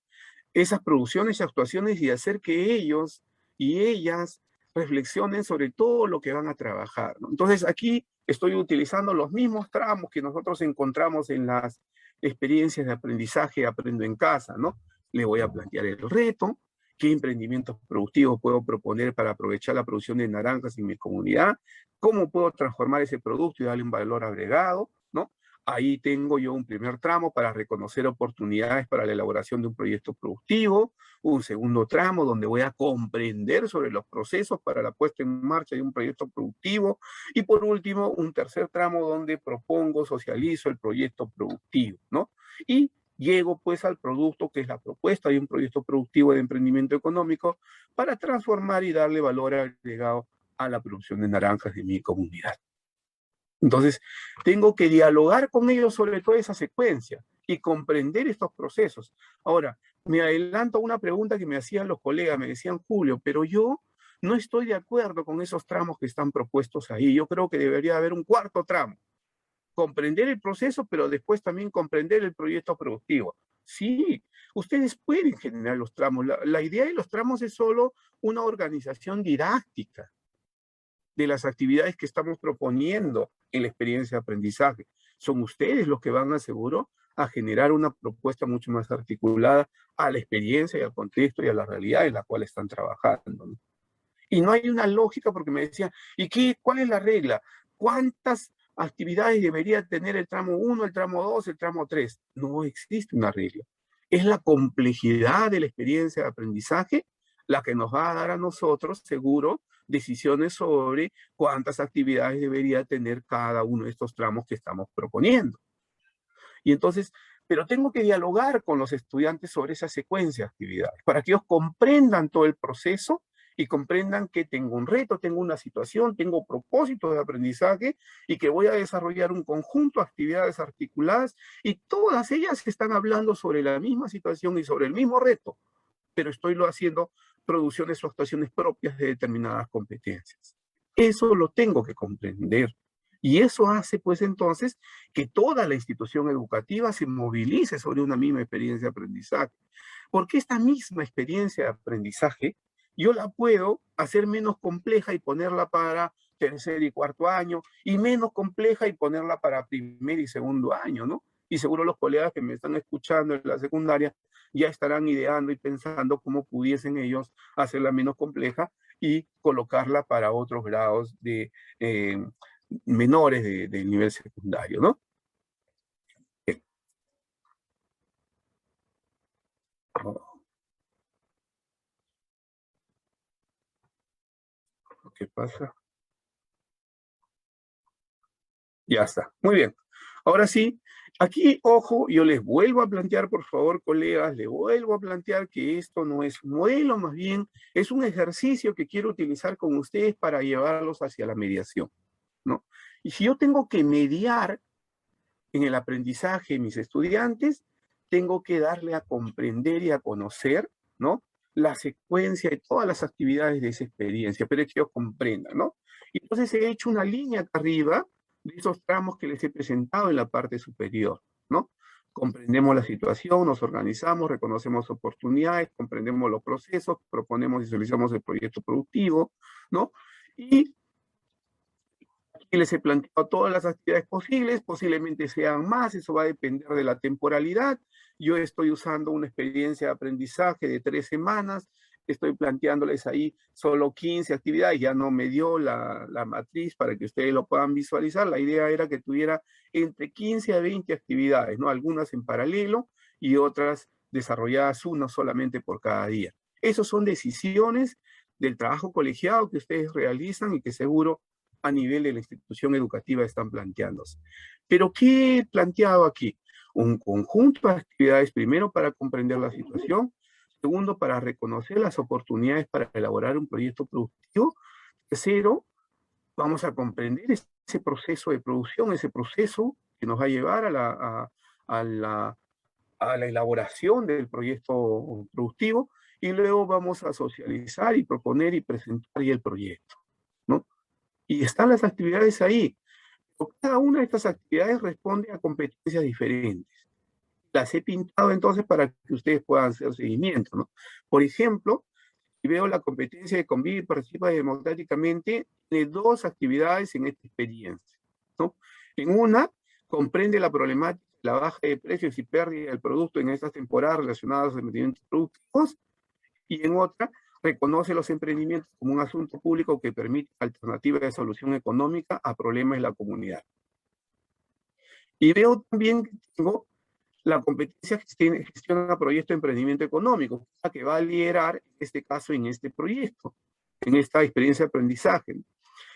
esas producciones y actuaciones y hacer que ellos y ellas reflexionen sobre todo lo que van a trabajar, ¿no? Entonces, aquí estoy utilizando los mismos tramos que nosotros encontramos en las experiencias de aprendizaje Aprendo en Casa, ¿no? Le voy a plantear el reto, qué emprendimientos productivos puedo proponer para aprovechar la producción de naranjas en mi comunidad, cómo puedo transformar ese producto y darle un valor agregado, ¿no? Ahí tengo yo un primer tramo para reconocer oportunidades para la elaboración de un proyecto productivo, un segundo tramo donde voy a comprender sobre los procesos para la puesta en marcha de un proyecto productivo y por último un tercer tramo donde propongo, socializo el proyecto productivo, ¿no? Y llego pues al producto que es la propuesta de un proyecto productivo de emprendimiento económico para transformar y darle valor agregado a la producción de naranjas de mi comunidad. Entonces, tengo que dialogar con ellos sobre toda esa secuencia y comprender estos procesos. Ahora, me adelanto a una pregunta que me hacían los colegas, me decían, Julio, pero yo no estoy de acuerdo con esos tramos que están propuestos ahí. Yo creo que debería haber un cuarto tramo. Comprender el proceso, pero después también comprender el proyecto productivo. Sí, ustedes pueden generar los tramos. La idea de los tramos es solo una organización didáctica de las actividades que estamos proponiendo en la experiencia de aprendizaje. Son ustedes los que van, seguro, a generar una propuesta mucho más articulada a la experiencia y al contexto y a la realidad en la cual están trabajando, ¿no? Y no hay una lógica porque me decían, ¿cuál es la regla? ¿Cuántas actividades debería tener el tramo 1, el tramo 2, el tramo 3? No existe una regla. Es la complejidad de la experiencia de aprendizaje la que nos va a dar a nosotros, seguro, decisiones sobre cuántas actividades debería tener cada uno de estos tramos que estamos proponiendo. Y entonces, pero tengo que dialogar con los estudiantes sobre esa secuencia de actividades para que ellos comprendan todo el proceso y comprendan que tengo un reto, tengo una situación, tengo propósitos de aprendizaje y que voy a desarrollar un conjunto de actividades articuladas y todas ellas están hablando sobre la misma situación y sobre el mismo reto, pero estoy haciendo producciones o actuaciones propias de determinadas competencias. Eso lo tengo que comprender. Y eso hace, pues, entonces, que toda la institución educativa se movilice sobre una misma experiencia de aprendizaje. Porque esta misma experiencia de aprendizaje, yo la puedo hacer menos compleja y ponerla para tercer y cuarto año, y menos compleja y ponerla para primer y segundo año, ¿no? Y seguro los colegas que me están escuchando en la secundaria ya estarán ideando y pensando cómo pudiesen ellos hacerla menos compleja y colocarla para otros grados de menores del nivel secundario, ¿no? ¿Qué pasa? Ya está. Muy bien. Ahora sí, aquí, ojo, yo les vuelvo a plantear, por favor, colegas, les vuelvo a plantear que esto no es un modelo, más bien es un ejercicio que quiero utilizar con ustedes para llevarlos hacia la mediación, ¿no? Y si yo tengo que mediar en el aprendizaje de mis estudiantes, tengo que darle a comprender y a conocer, ¿no? La secuencia de todas las actividades de esa experiencia, pero es que ellos comprendan, ¿no? Y entonces he hecho una línea acá arriba de esos tramos que les he presentado en la parte superior, ¿no? Comprendemos la situación, nos organizamos, reconocemos oportunidades, comprendemos los procesos, proponemos y visualizamos el proyecto productivo, ¿no? Y aquí les he planteado todas las actividades posibles, posiblemente sean más, eso va a depender de la temporalidad. Yo estoy usando una experiencia de aprendizaje de 3 semanas, estoy planteándoles ahí solo 15 actividades, ya no me dio la matriz para que ustedes lo puedan visualizar. La idea era que tuviera entre 15 a 20 actividades, ¿no? Algunas en paralelo y otras desarrolladas una solamente por cada día. Esas son decisiones del trabajo colegiado que ustedes realizan y que seguro a nivel de la institución educativa están planteándose. Pero ¿qué he planteado aquí? Un conjunto de actividades, primero para comprender la situación, segundo para reconocer las oportunidades para elaborar un proyecto productivo, tercero, vamos a comprender ese proceso de producción, ese proceso que nos va a llevar a la elaboración del proyecto productivo, y luego vamos a socializar y proponer y presentar ya el proyecto, ¿no? Y están las actividades ahí. Cada una de estas actividades responde a competencias diferentes. Las he pintado entonces para que ustedes puedan hacer seguimiento, ¿no? Por ejemplo, si veo la competencia de convivir y participa democráticamente, tiene 2 actividades en esta experiencia, ¿no? En una, comprende la problemática de la baja de precios y pérdida del producto en estas temporadas relacionadas a los emprendimientos productivos, y en otra, reconoce los emprendimientos como un asunto público que permite alternativas de solución económica a problemas de la comunidad. Y veo también que tengo la competencia que gestiona proyectos de emprendimiento económico, que va a liderar, en este caso, en este proyecto, en esta experiencia de aprendizaje.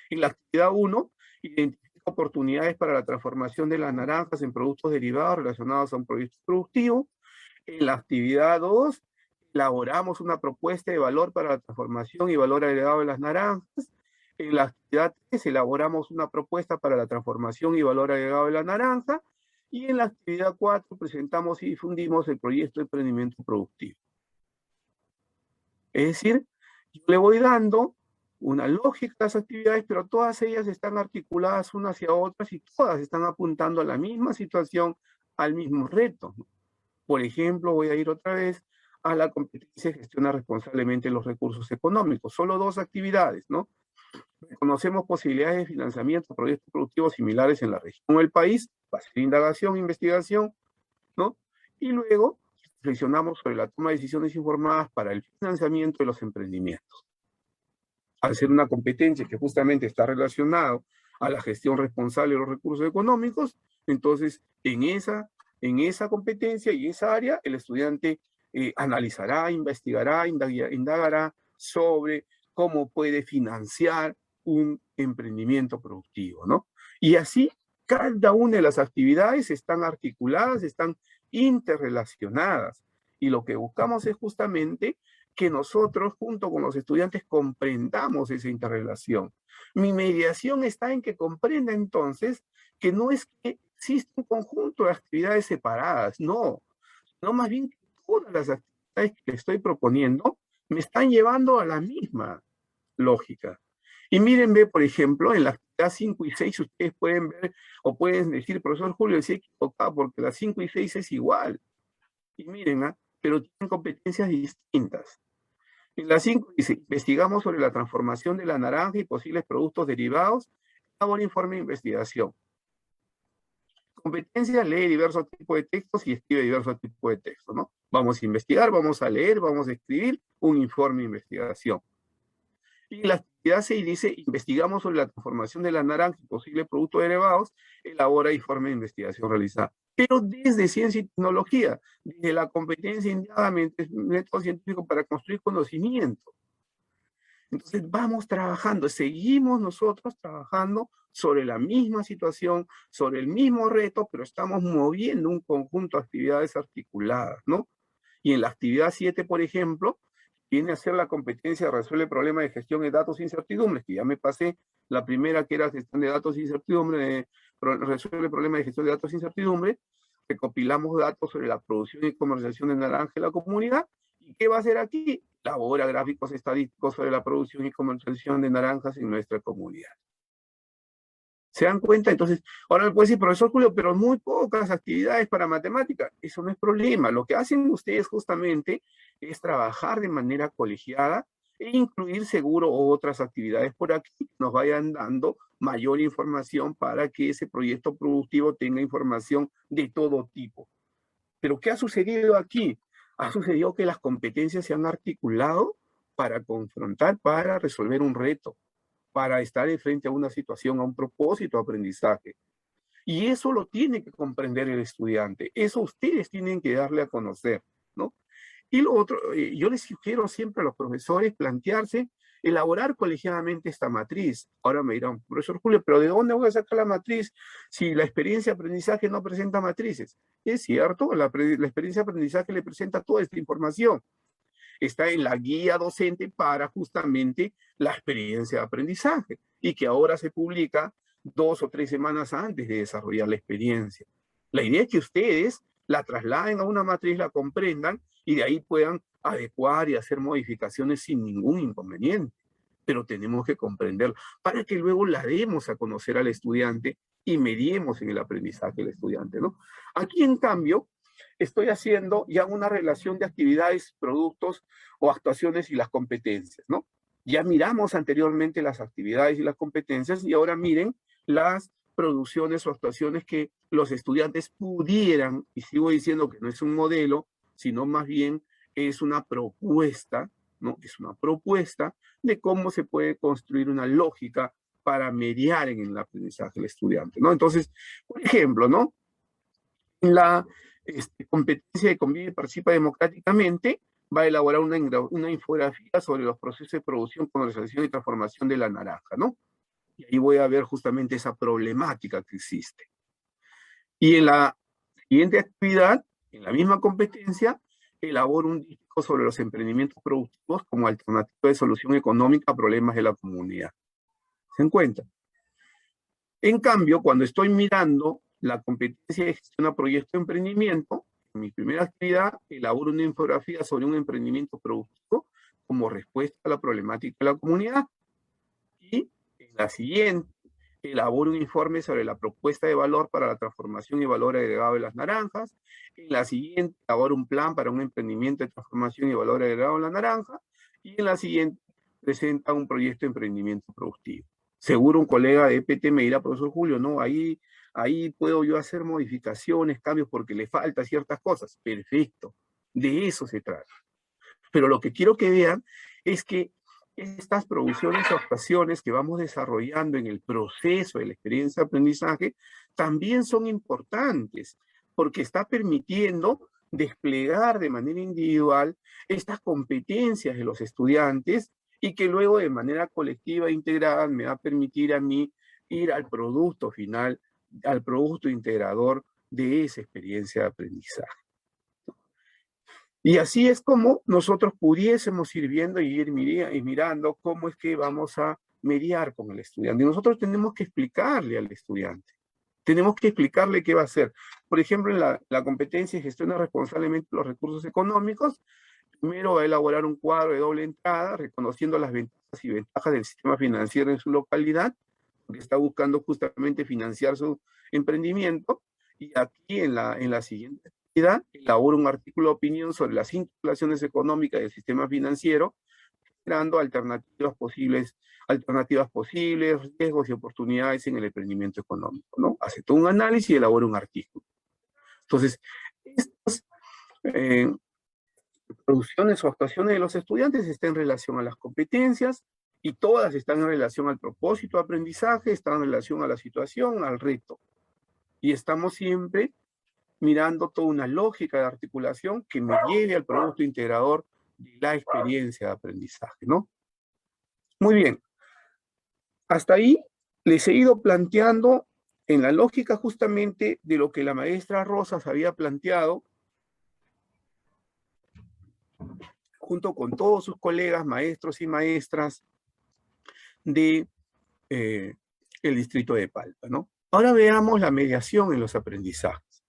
En la actividad 1, identifica oportunidades para la transformación de las naranjas en productos derivados relacionados a un proyecto productivo. En la actividad 2, elaboramos una propuesta de valor para la transformación y valor agregado de las naranjas. En la actividad 3, elaboramos una propuesta para la transformación y valor agregado de la naranja. Y en la actividad 4, presentamos y difundimos el proyecto de emprendimiento productivo. Es decir, yo le voy dando una lógica a las actividades, pero todas ellas están articuladas unas hacia otras y todas están apuntando a la misma situación, al mismo reto, ¿no? Por ejemplo, voy a ir otra vez a la competencia de gestiona responsablemente los recursos económicos. Solo 2 actividades, ¿no? Reconocemos posibilidades de financiamiento de proyectos productivos similares en la región o el país, va a ser indagación, investigación, ¿no? Y luego reflexionamos sobre la toma de decisiones informadas para el financiamiento de los emprendimientos. Al ser una competencia que justamente está relacionada a la gestión responsable de los recursos económicos, entonces en esa competencia y esa área, el estudiante analizará, investigará, indagará sobre cómo puede financiar un emprendimiento productivo, ¿no? Y así, cada una de las actividades están articuladas, están interrelacionadas. Y lo que buscamos es justamente que nosotros, junto con los estudiantes, comprendamos esa interrelación. Mi mediación está en que comprenda entonces que no es que existe un conjunto de actividades separadas, no, no, más bien que todas las actividades que estoy proponiendo me están llevando a la misma lógica. Y miren, ve, por ejemplo, en la actividad 5 y 6 ustedes pueden ver o pueden decir, profesor Julio, se equivocado porque las 5 y 6 es igual. Y miren, pero tienen competencias distintas. En la 5 dice, investigamos sobre la transformación de la naranja y posibles productos derivados, elabora informe de investigación. Competencia, lee diversos tipos de textos y escribe diversos tipos de textos, ¿no? Vamos a investigar, vamos a leer, vamos a escribir un informe de investigación. Y la actividad 6 dice, investigamos sobre la transformación de la naranja y posibles productos derivados, elabora informe de investigación realizada. Pero desde ciencia y tecnología, desde la competencia indagada, método científico para construir conocimiento. Entonces vamos trabajando, seguimos nosotros trabajando sobre la misma situación, sobre el mismo reto, pero estamos moviendo un conjunto de actividades articuladas, ¿no? Y en la actividad 7, por ejemplo, viene a ser la competencia de resuelve problemas de gestión de datos e incertidumbres, que ya me pasé la primera, que era gestión de datos e incertidumbre, resuelve problemas de gestión de datos e incertidumbre. Recopilamos datos sobre la producción y comercialización de naranja en la comunidad. ¿Y qué va a hacer aquí? Elabora gráficos estadísticos sobre la producción y comercialización de naranjas en nuestra comunidad. ¿Se dan cuenta? Entonces, ahora me puede decir, profesor Julio, pero muy pocas actividades para matemáticas. Eso no es problema. Lo que hacen ustedes justamente es trabajar de manera colegiada e incluir seguro otras actividades por aquí que nos vayan dando mayor información para que ese proyecto productivo tenga información de todo tipo. Pero ¿qué ha sucedido aquí? Ha sucedido que las competencias se han articulado para confrontar, para resolver un reto, para estar de frente a una situación, a un propósito de aprendizaje. Y eso lo tiene que comprender el estudiante. Eso ustedes tienen que darle a conocer, ¿no? Y lo otro, yo les sugiero siempre a los profesores plantearse, elaborar colegiadamente esta matriz. Ahora me dirán, profesor Julio, pero ¿de dónde voy a sacar la matriz si la experiencia de aprendizaje no presenta matrices? Es cierto, la experiencia de aprendizaje le presenta toda esta información. Está en la guía docente para justamente la experiencia de aprendizaje y que ahora se publica 2 o 3 semanas antes de desarrollar la experiencia. La idea es que ustedes la trasladen a una matriz, la comprendan y de ahí puedan adecuar y hacer modificaciones sin ningún inconveniente. Pero tenemos que comprenderlo para que luego la demos a conocer al estudiante y mediemos en el aprendizaje del estudiante, ¿no? Aquí, en cambio, estoy haciendo ya una relación de actividades, productos o actuaciones y las competencias, ¿no? Ya miramos anteriormente las actividades y las competencias y ahora miren las producciones o actuaciones que los estudiantes pudieran, y sigo diciendo que no es un modelo, sino más bien es una propuesta, ¿no? Es una propuesta de cómo se puede construir una lógica para mediar en el aprendizaje del estudiante, ¿no? Entonces, por ejemplo, ¿no? La competencia de Convive y Participa Democráticamente va a elaborar una infografía sobre los procesos de producción, comercialización y transformación de la naranja, ¿no? Y ahí voy a ver justamente esa problemática que existe. Y en la siguiente actividad, en la misma competencia, elaboro un disco sobre los emprendimientos productivos como alternativa de solución económica a problemas de la comunidad. ¿Se encuentran? En cambio, cuando estoy mirando la competencia de gestión a proyecto de emprendimiento, en mi primera actividad elaboro una infografía sobre un emprendimiento productivo como respuesta a la problemática de la comunidad. Y en la siguiente elaboro un informe sobre la propuesta de valor para la transformación y valor agregado de las naranjas. En la siguiente elaboro un plan para un emprendimiento de transformación y valor agregado de la naranja. Y en la siguiente presenta un proyecto de emprendimiento productivo. Seguro un colega de EPT me dirá, profesor Julio, no, ahí puedo yo hacer modificaciones, cambios, porque le falta ciertas cosas. Perfecto, de eso se trata. Pero lo que quiero que vean es que estas producciones o actuaciones que vamos desarrollando en el proceso de la experiencia de aprendizaje también son importantes, porque está permitiendo desplegar de manera individual estas competencias de los estudiantes y que luego de manera colectiva e integrada me va a permitir a mí ir al producto final, al producto integrador de esa experiencia de aprendizaje. Y así es como nosotros pudiésemos ir viendo y ir mirando cómo es que vamos a mediar con el estudiante. Y nosotros tenemos que explicarle al estudiante. Tenemos que explicarle qué va a hacer. Por ejemplo, en la competencia y gestiona responsablemente los recursos económicos, primero va a elaborar un cuadro de doble entrada, reconociendo las ventajas y ventajas del sistema financiero en su localidad, porque está buscando justamente financiar su emprendimiento. Y aquí en la siguiente actividad, elabora un artículo de opinión sobre las interrelaciones económicas del sistema financiero, generando alternativas posibles, riesgos y oportunidades en el emprendimiento económico, ¿no? Hace todo un análisis y elabora un artículo. Entonces, estas producciones o actuaciones de los estudiantes están en relación a las competencias y todas están en relación al propósito de aprendizaje, están en relación a la situación, al reto. Y estamos siempre mirando toda una lógica de articulación que me lleve al producto integrador de la experiencia de aprendizaje, ¿no? Muy bien, hasta ahí les he ido planteando en la lógica justamente de lo que la maestra Rosas había planteado junto con todos sus colegas, maestros y maestras de el distrito de Palpa, ¿no? Ahora veamos la mediación en los aprendizajes,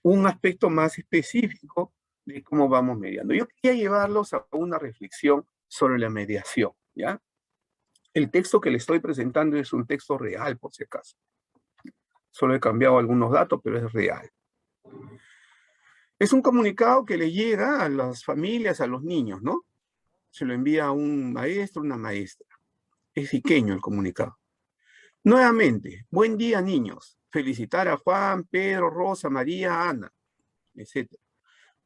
un aspecto más específico de cómo vamos mediando. Yo quería llevarlos a una reflexión sobre la mediación, ¿ya? El texto que les estoy presentando es un texto real, por si acaso. Solo he cambiado algunos datos, pero es real. Es un comunicado que le llega a las familias, a los niños, ¿no? Se lo envía a un maestro, una maestra. Es pequeño el comunicado. Nuevamente, buen día, niños. Felicitar a Juan, Pedro, Rosa, María, Ana, etc.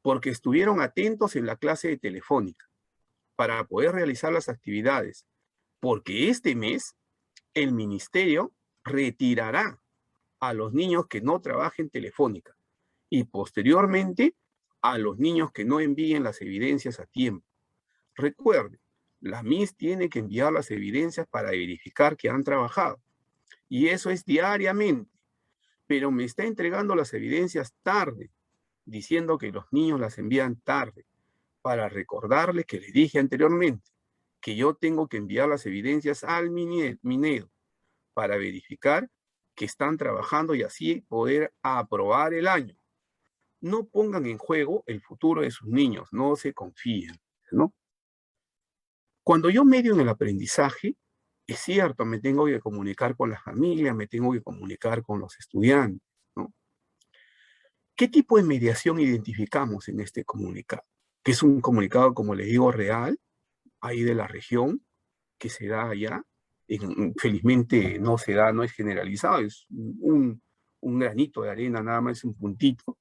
Porque estuvieron atentos en la clase de telefónica para poder realizar las actividades. Porque este mes el ministerio retirará a los niños que no trabajen telefónica y posteriormente a los niños que no envíen las evidencias a tiempo. Recuerde, la MIS tiene que enviar las evidencias para verificar que han trabajado. Y eso es diariamente. Pero me está entregando las evidencias tarde, diciendo que los niños las envían tarde, para recordarles que les dije anteriormente que yo tengo que enviar las evidencias al Minedo para verificar que están trabajando y así poder aprobar el año. No pongan en juego el futuro de sus niños, no se confíen, ¿no? Cuando yo medio en el aprendizaje, es cierto, me tengo que comunicar con la familia, me tengo que comunicar con los estudiantes, ¿no? ¿Qué tipo de mediación identificamos en este comunicado? Que es un comunicado, como les digo, real, ahí de la región, que se da allá. Felizmente no se da, no es generalizado, es un granito de arena, nada más un puntito,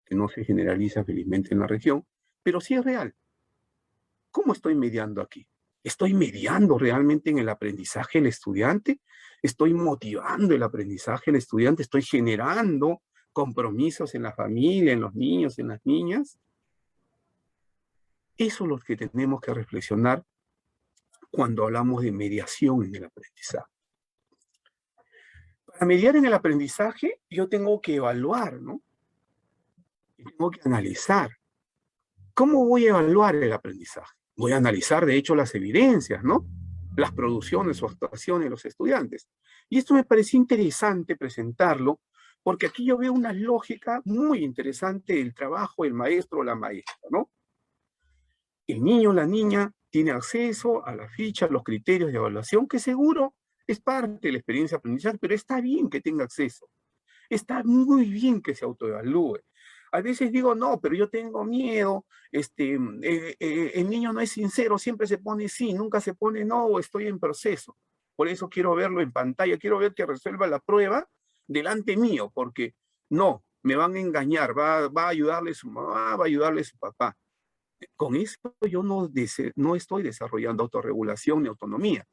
que no se generaliza felizmente en la región, pero sí es real. ¿Cómo estoy mediando aquí? ¿Estoy mediando realmente en el aprendizaje del estudiante? ¿Estoy motivando el aprendizaje del estudiante? ¿Estoy generando compromisos en la familia, en los niños, en las niñas? Eso es lo que tenemos que reflexionar cuando hablamos de mediación en el aprendizaje. Para mediar en el aprendizaje, yo tengo que evaluar, ¿no? Tengo que analizar. ¿Cómo voy a evaluar el aprendizaje? Voy a analizar, de hecho, las evidencias, ¿no? Las producciones o actuaciones de los estudiantes. Y esto me pareció interesante presentarlo, porque aquí yo veo una lógica muy interesante del trabajo del maestro o la maestra, ¿no? El niño o la niña tiene acceso a la ficha, a los criterios de evaluación, que seguro es parte de la experiencia de aprendizaje, pero está bien que tenga acceso. Está muy bien que se autoevalúe. A veces digo, no, pero yo tengo miedo, el niño no es sincero, siempre se pone sí, nunca se pone no, o estoy en proceso. Por eso quiero verlo en pantalla, quiero ver que resuelva la prueba delante mío, porque no, me van a engañar, va a ayudarle su mamá, va a ayudarle su papá. Con eso yo no estoy desarrollando autorregulación ni autonomía.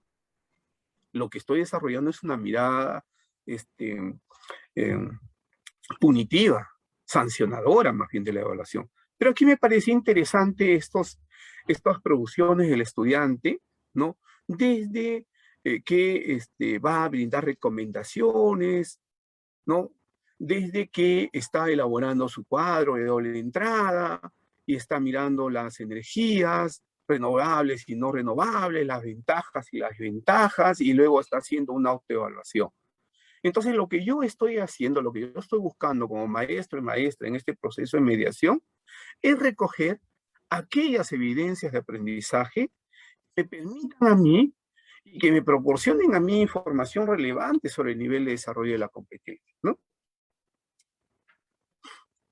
Lo que estoy desarrollando es una mirada eh, punitiva, sancionadora más bien de la evaluación. Pero aquí me parecía interesante estas producciones del estudiante, ¿no? Desde que va a brindar recomendaciones, ¿no? Desde que está elaborando su cuadro de doble entrada y está mirando las energías renovables y no renovables, las ventajas y las desventajas, y luego está haciendo una autoevaluación. Entonces, lo que yo estoy haciendo, lo que yo estoy buscando como maestro y maestra en este proceso de mediación, es recoger aquellas evidencias de aprendizaje que me permitan a mí y que me proporcionen a mí información relevante sobre el nivel de desarrollo de la competencia, ¿no?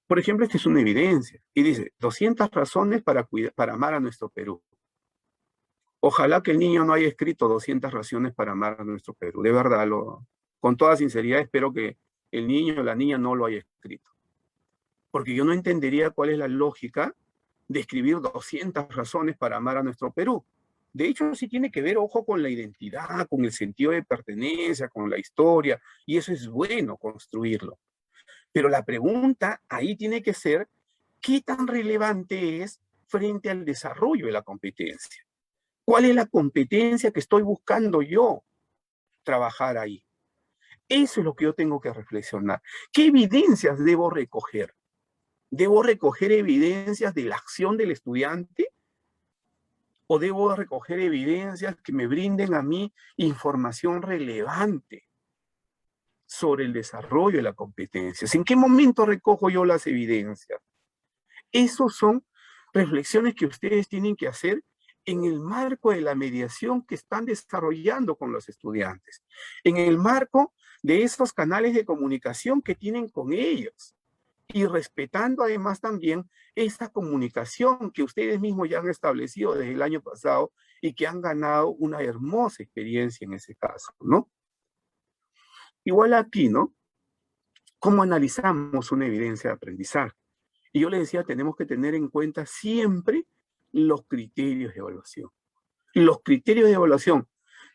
Por ejemplo, esta es una evidencia y dice 200 razones para amar a nuestro Perú. Ojalá que el niño no haya escrito 200 razones para amar a nuestro Perú. De verdad, con toda sinceridad, espero que el niño o la niña no lo haya escrito. Porque yo no entendería cuál es la lógica de escribir 200 razones para amar a nuestro Perú. De hecho, sí tiene que ver, ojo, con la identidad, con el sentido de pertenencia, con la historia, y eso es bueno construirlo. Pero la pregunta ahí tiene que ser, ¿qué tan relevante es frente al desarrollo de la competencia? ¿Cuál es la competencia que estoy buscando yo trabajar ahí? Eso es lo que yo tengo que reflexionar. ¿Qué evidencias debo recoger? ¿Debo recoger evidencias de la acción del estudiante? ¿O debo recoger evidencias que me brinden a mí información relevante sobre el desarrollo de la competencia? ¿En qué momento recojo yo las evidencias? Esas son reflexiones que ustedes tienen que hacer en el marco de la mediación que están desarrollando con los estudiantes, en el marco de esos canales de comunicación que tienen con ellos y respetando además también esa comunicación que ustedes mismos ya han establecido desde el año pasado y que han ganado una hermosa experiencia en ese caso, ¿no? Igual aquí, ¿no? ¿Cómo analizamos una evidencia de aprendizaje? Y yo le decía, tenemos que tener en cuenta siempre los criterios de evaluación. Los criterios de evaluación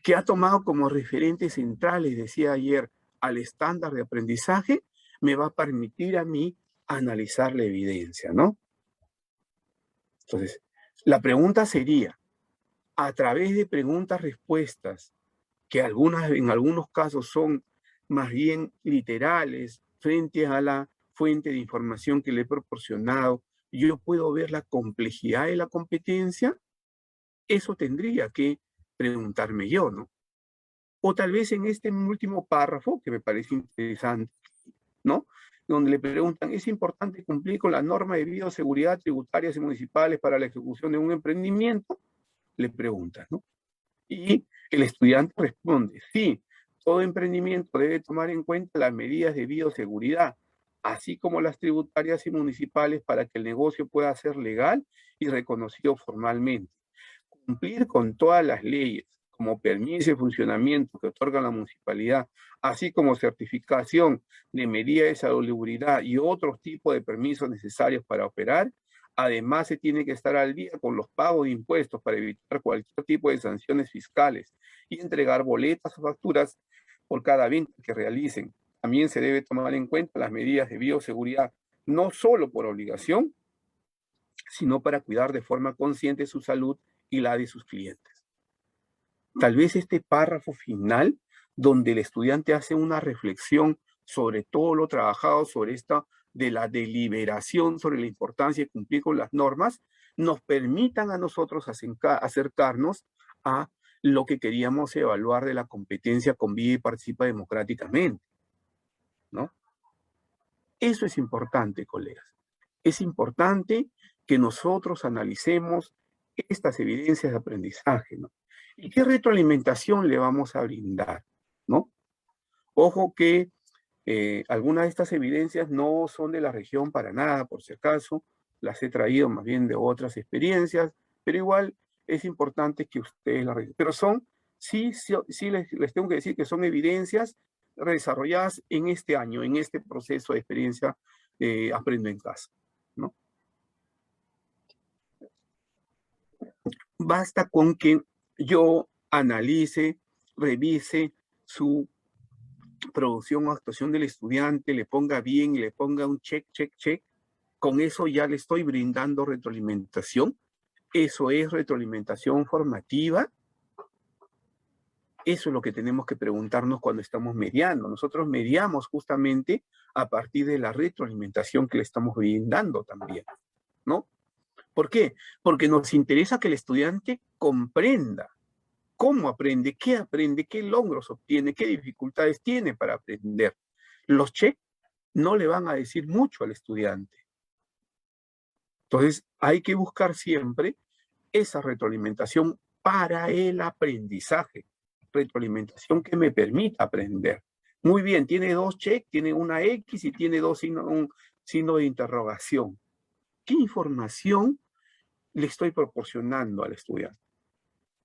que ha tomado como referentes centrales, decía ayer, al estándar de aprendizaje, me va a permitir a mí analizar la evidencia, ¿no? Entonces, la pregunta sería, a través de preguntas-respuestas, que en algunos casos son más bien literales, frente a la fuente de información que le he proporcionado, yo puedo ver la complejidad de la competencia. Eso tendría que preguntarme yo, ¿no? O tal vez en este último párrafo, que me parece interesante, ¿no? Donde le preguntan, ¿es importante cumplir con la norma de bioseguridad tributarias y municipales para la ejecución de un emprendimiento? Le preguntan, ¿no? Y el estudiante responde, sí, todo emprendimiento debe tomar en cuenta las medidas de bioseguridad, así como las tributarias y municipales para que el negocio pueda ser legal y reconocido formalmente. Cumplir con todas las leyes, como permiso de funcionamiento que otorga la municipalidad, así como certificación de medidas de salubridad y otros tipos de permisos necesarios para operar. Además, se tiene que estar al día con los pagos de impuestos para evitar cualquier tipo de sanciones fiscales y entregar boletas o facturas por cada venta que realicen. También se debe tomar en cuenta las medidas de bioseguridad, no solo por obligación, sino para cuidar de forma consciente su salud y la de sus clientes. Tal vez este párrafo final, donde el estudiante hace una reflexión sobre todo lo trabajado, sobre esta de la deliberación, sobre la importancia de cumplir con las normas, nos permitan a nosotros acercarnos a lo que queríamos evaluar de la competencia Convive y Participa Democráticamente, ¿no? Eso es importante, colegas. Es importante que nosotros analicemos estas evidencias de aprendizaje, ¿no? ¿Y qué retroalimentación le vamos a brindar, ¿no? Ojo que algunas de estas evidencias no son de la región para nada, por si acaso, las he traído más bien de otras experiencias, pero igual es importante que ustedes las revisen. Pero son, sí les tengo que decir que son evidencias desarrolladas en este año, en este proceso de experiencia Aprendo en Casa, ¿no? Basta con que yo analice, revise su producción o actuación del estudiante, le ponga bien y le ponga un check, check, check. Con eso ya le estoy brindando retroalimentación. Eso es retroalimentación formativa. Eso es lo que tenemos que preguntarnos cuando estamos mediando. Nosotros mediamos justamente a partir de la retroalimentación que le estamos brindando también, ¿no? ¿Por qué? Porque nos interesa que el estudiante comprenda cómo aprende, qué logros obtiene, qué dificultades tiene para aprender. Los check no le van a decir mucho al estudiante. Entonces, hay que buscar siempre esa retroalimentación para el aprendizaje. Retroalimentación que me permita aprender. Muy bien, tiene dos check, tiene una X y tiene un signo de interrogación. ¿Qué información le estoy proporcionando al estudiante?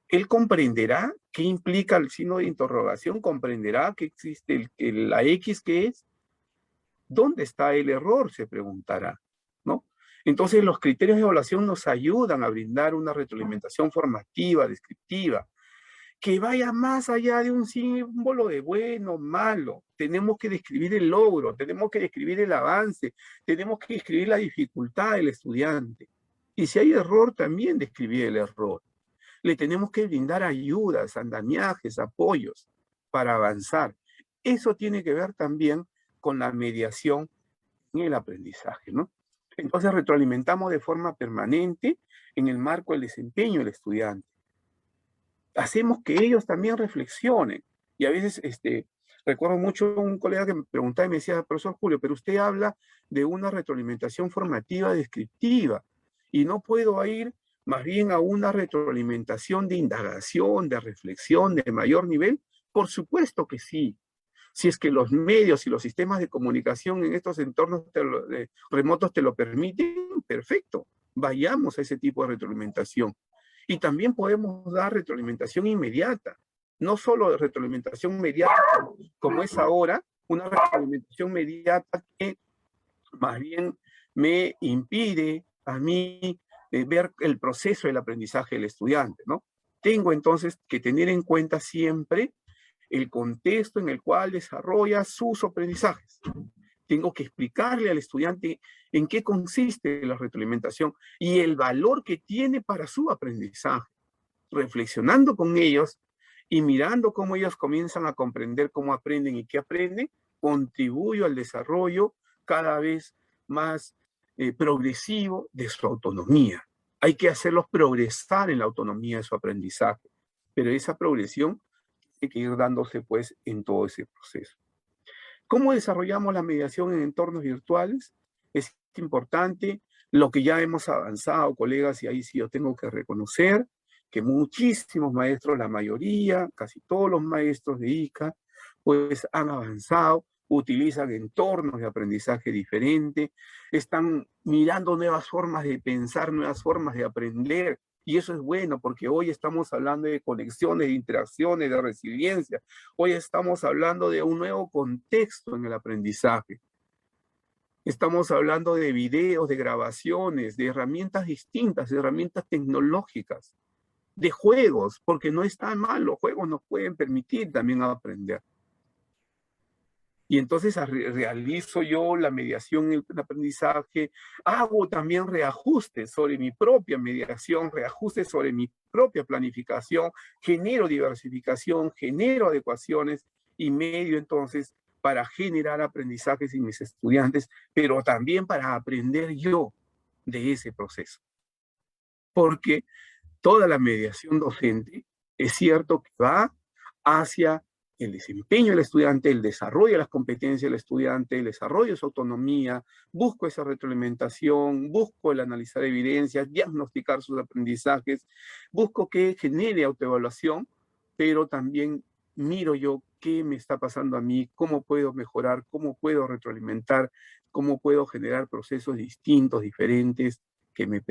Él comprenderá qué implica el signo de interrogación, comprenderá que existe la X que es. ¿Dónde está el error? Se preguntará, ¿no? Entonces, los criterios de evaluación nos ayudan a brindar una retroalimentación formativa, descriptiva, que vaya más allá de un símbolo de bueno, malo. Tenemos que describir el logro, tenemos que describir el avance, tenemos que describir la dificultad del estudiante. Y si hay error, también describir el error. Le tenemos que brindar ayudas, andamiajes, apoyos para avanzar. Eso tiene que ver también con la mediación en el aprendizaje, ¿no? Entonces retroalimentamos de forma permanente en el marco del desempeño del estudiante. Hacemos que ellos también reflexionen. Y a veces, recuerdo mucho un colega que me preguntaba y me decía, profesor Julio, pero usted habla de una retroalimentación formativa descriptiva y no puedo ir más bien a una retroalimentación de indagación, de reflexión, de mayor nivel. Por supuesto que sí. Si es que los medios y los sistemas de comunicación en estos entornos remotos te lo permiten, perfecto. Vayamos a ese tipo de retroalimentación. Y también podemos dar retroalimentación inmediata. No solo retroalimentación inmediata como es ahora, una retroalimentación inmediata que más bien me impide a mí ver el proceso del aprendizaje del estudiante, ¿no? Tengo entonces que tener en cuenta siempre el contexto en el cual desarrolla sus aprendizajes. Tengo que explicarle al estudiante en qué consiste la retroalimentación y el valor que tiene para su aprendizaje. Reflexionando con ellos y mirando cómo ellos comienzan a comprender cómo aprenden y qué aprenden, contribuyo al desarrollo cada vez más progresivo de su autonomía. Hay que hacerlos progresar en la autonomía de su aprendizaje, pero esa progresión tiene que ir dándose pues en todo ese proceso. ¿Cómo desarrollamos la mediación en entornos virtuales? Es importante lo que ya hemos avanzado, colegas, y ahí sí yo tengo que reconocer que muchísimos maestros, la mayoría, casi todos los maestros de ICA, pues han avanzado, utilizan entornos de aprendizaje diferentes, están mirando nuevas formas de pensar, nuevas formas de aprender, y eso es bueno porque hoy estamos hablando de conexiones, de interacciones, de resiliencia. Hoy estamos hablando de un nuevo contexto en el aprendizaje. Estamos hablando de videos, de grabaciones, de herramientas distintas, de herramientas tecnológicas, de juegos, porque no está mal, los juegos nos pueden permitir también aprender. Y entonces realizo yo la mediación en el aprendizaje, hago también reajustes sobre mi propia mediación, reajustes sobre mi propia planificación, genero diversificación, genero adecuaciones y medio entonces para generar aprendizajes en mis estudiantes, pero también para aprender yo de ese proceso. Porque toda la mediación docente es cierto que va hacia el desempeño del estudiante, el desarrollo de las competencias del estudiante, el desarrollo de su autonomía, busco esa retroalimentación, busco el analizar evidencias, diagnosticar sus aprendizajes, busco que genere autoevaluación, pero también miro yo qué me está pasando a mí, cómo puedo mejorar, cómo puedo retroalimentar, cómo puedo generar procesos distintos, diferentes, que me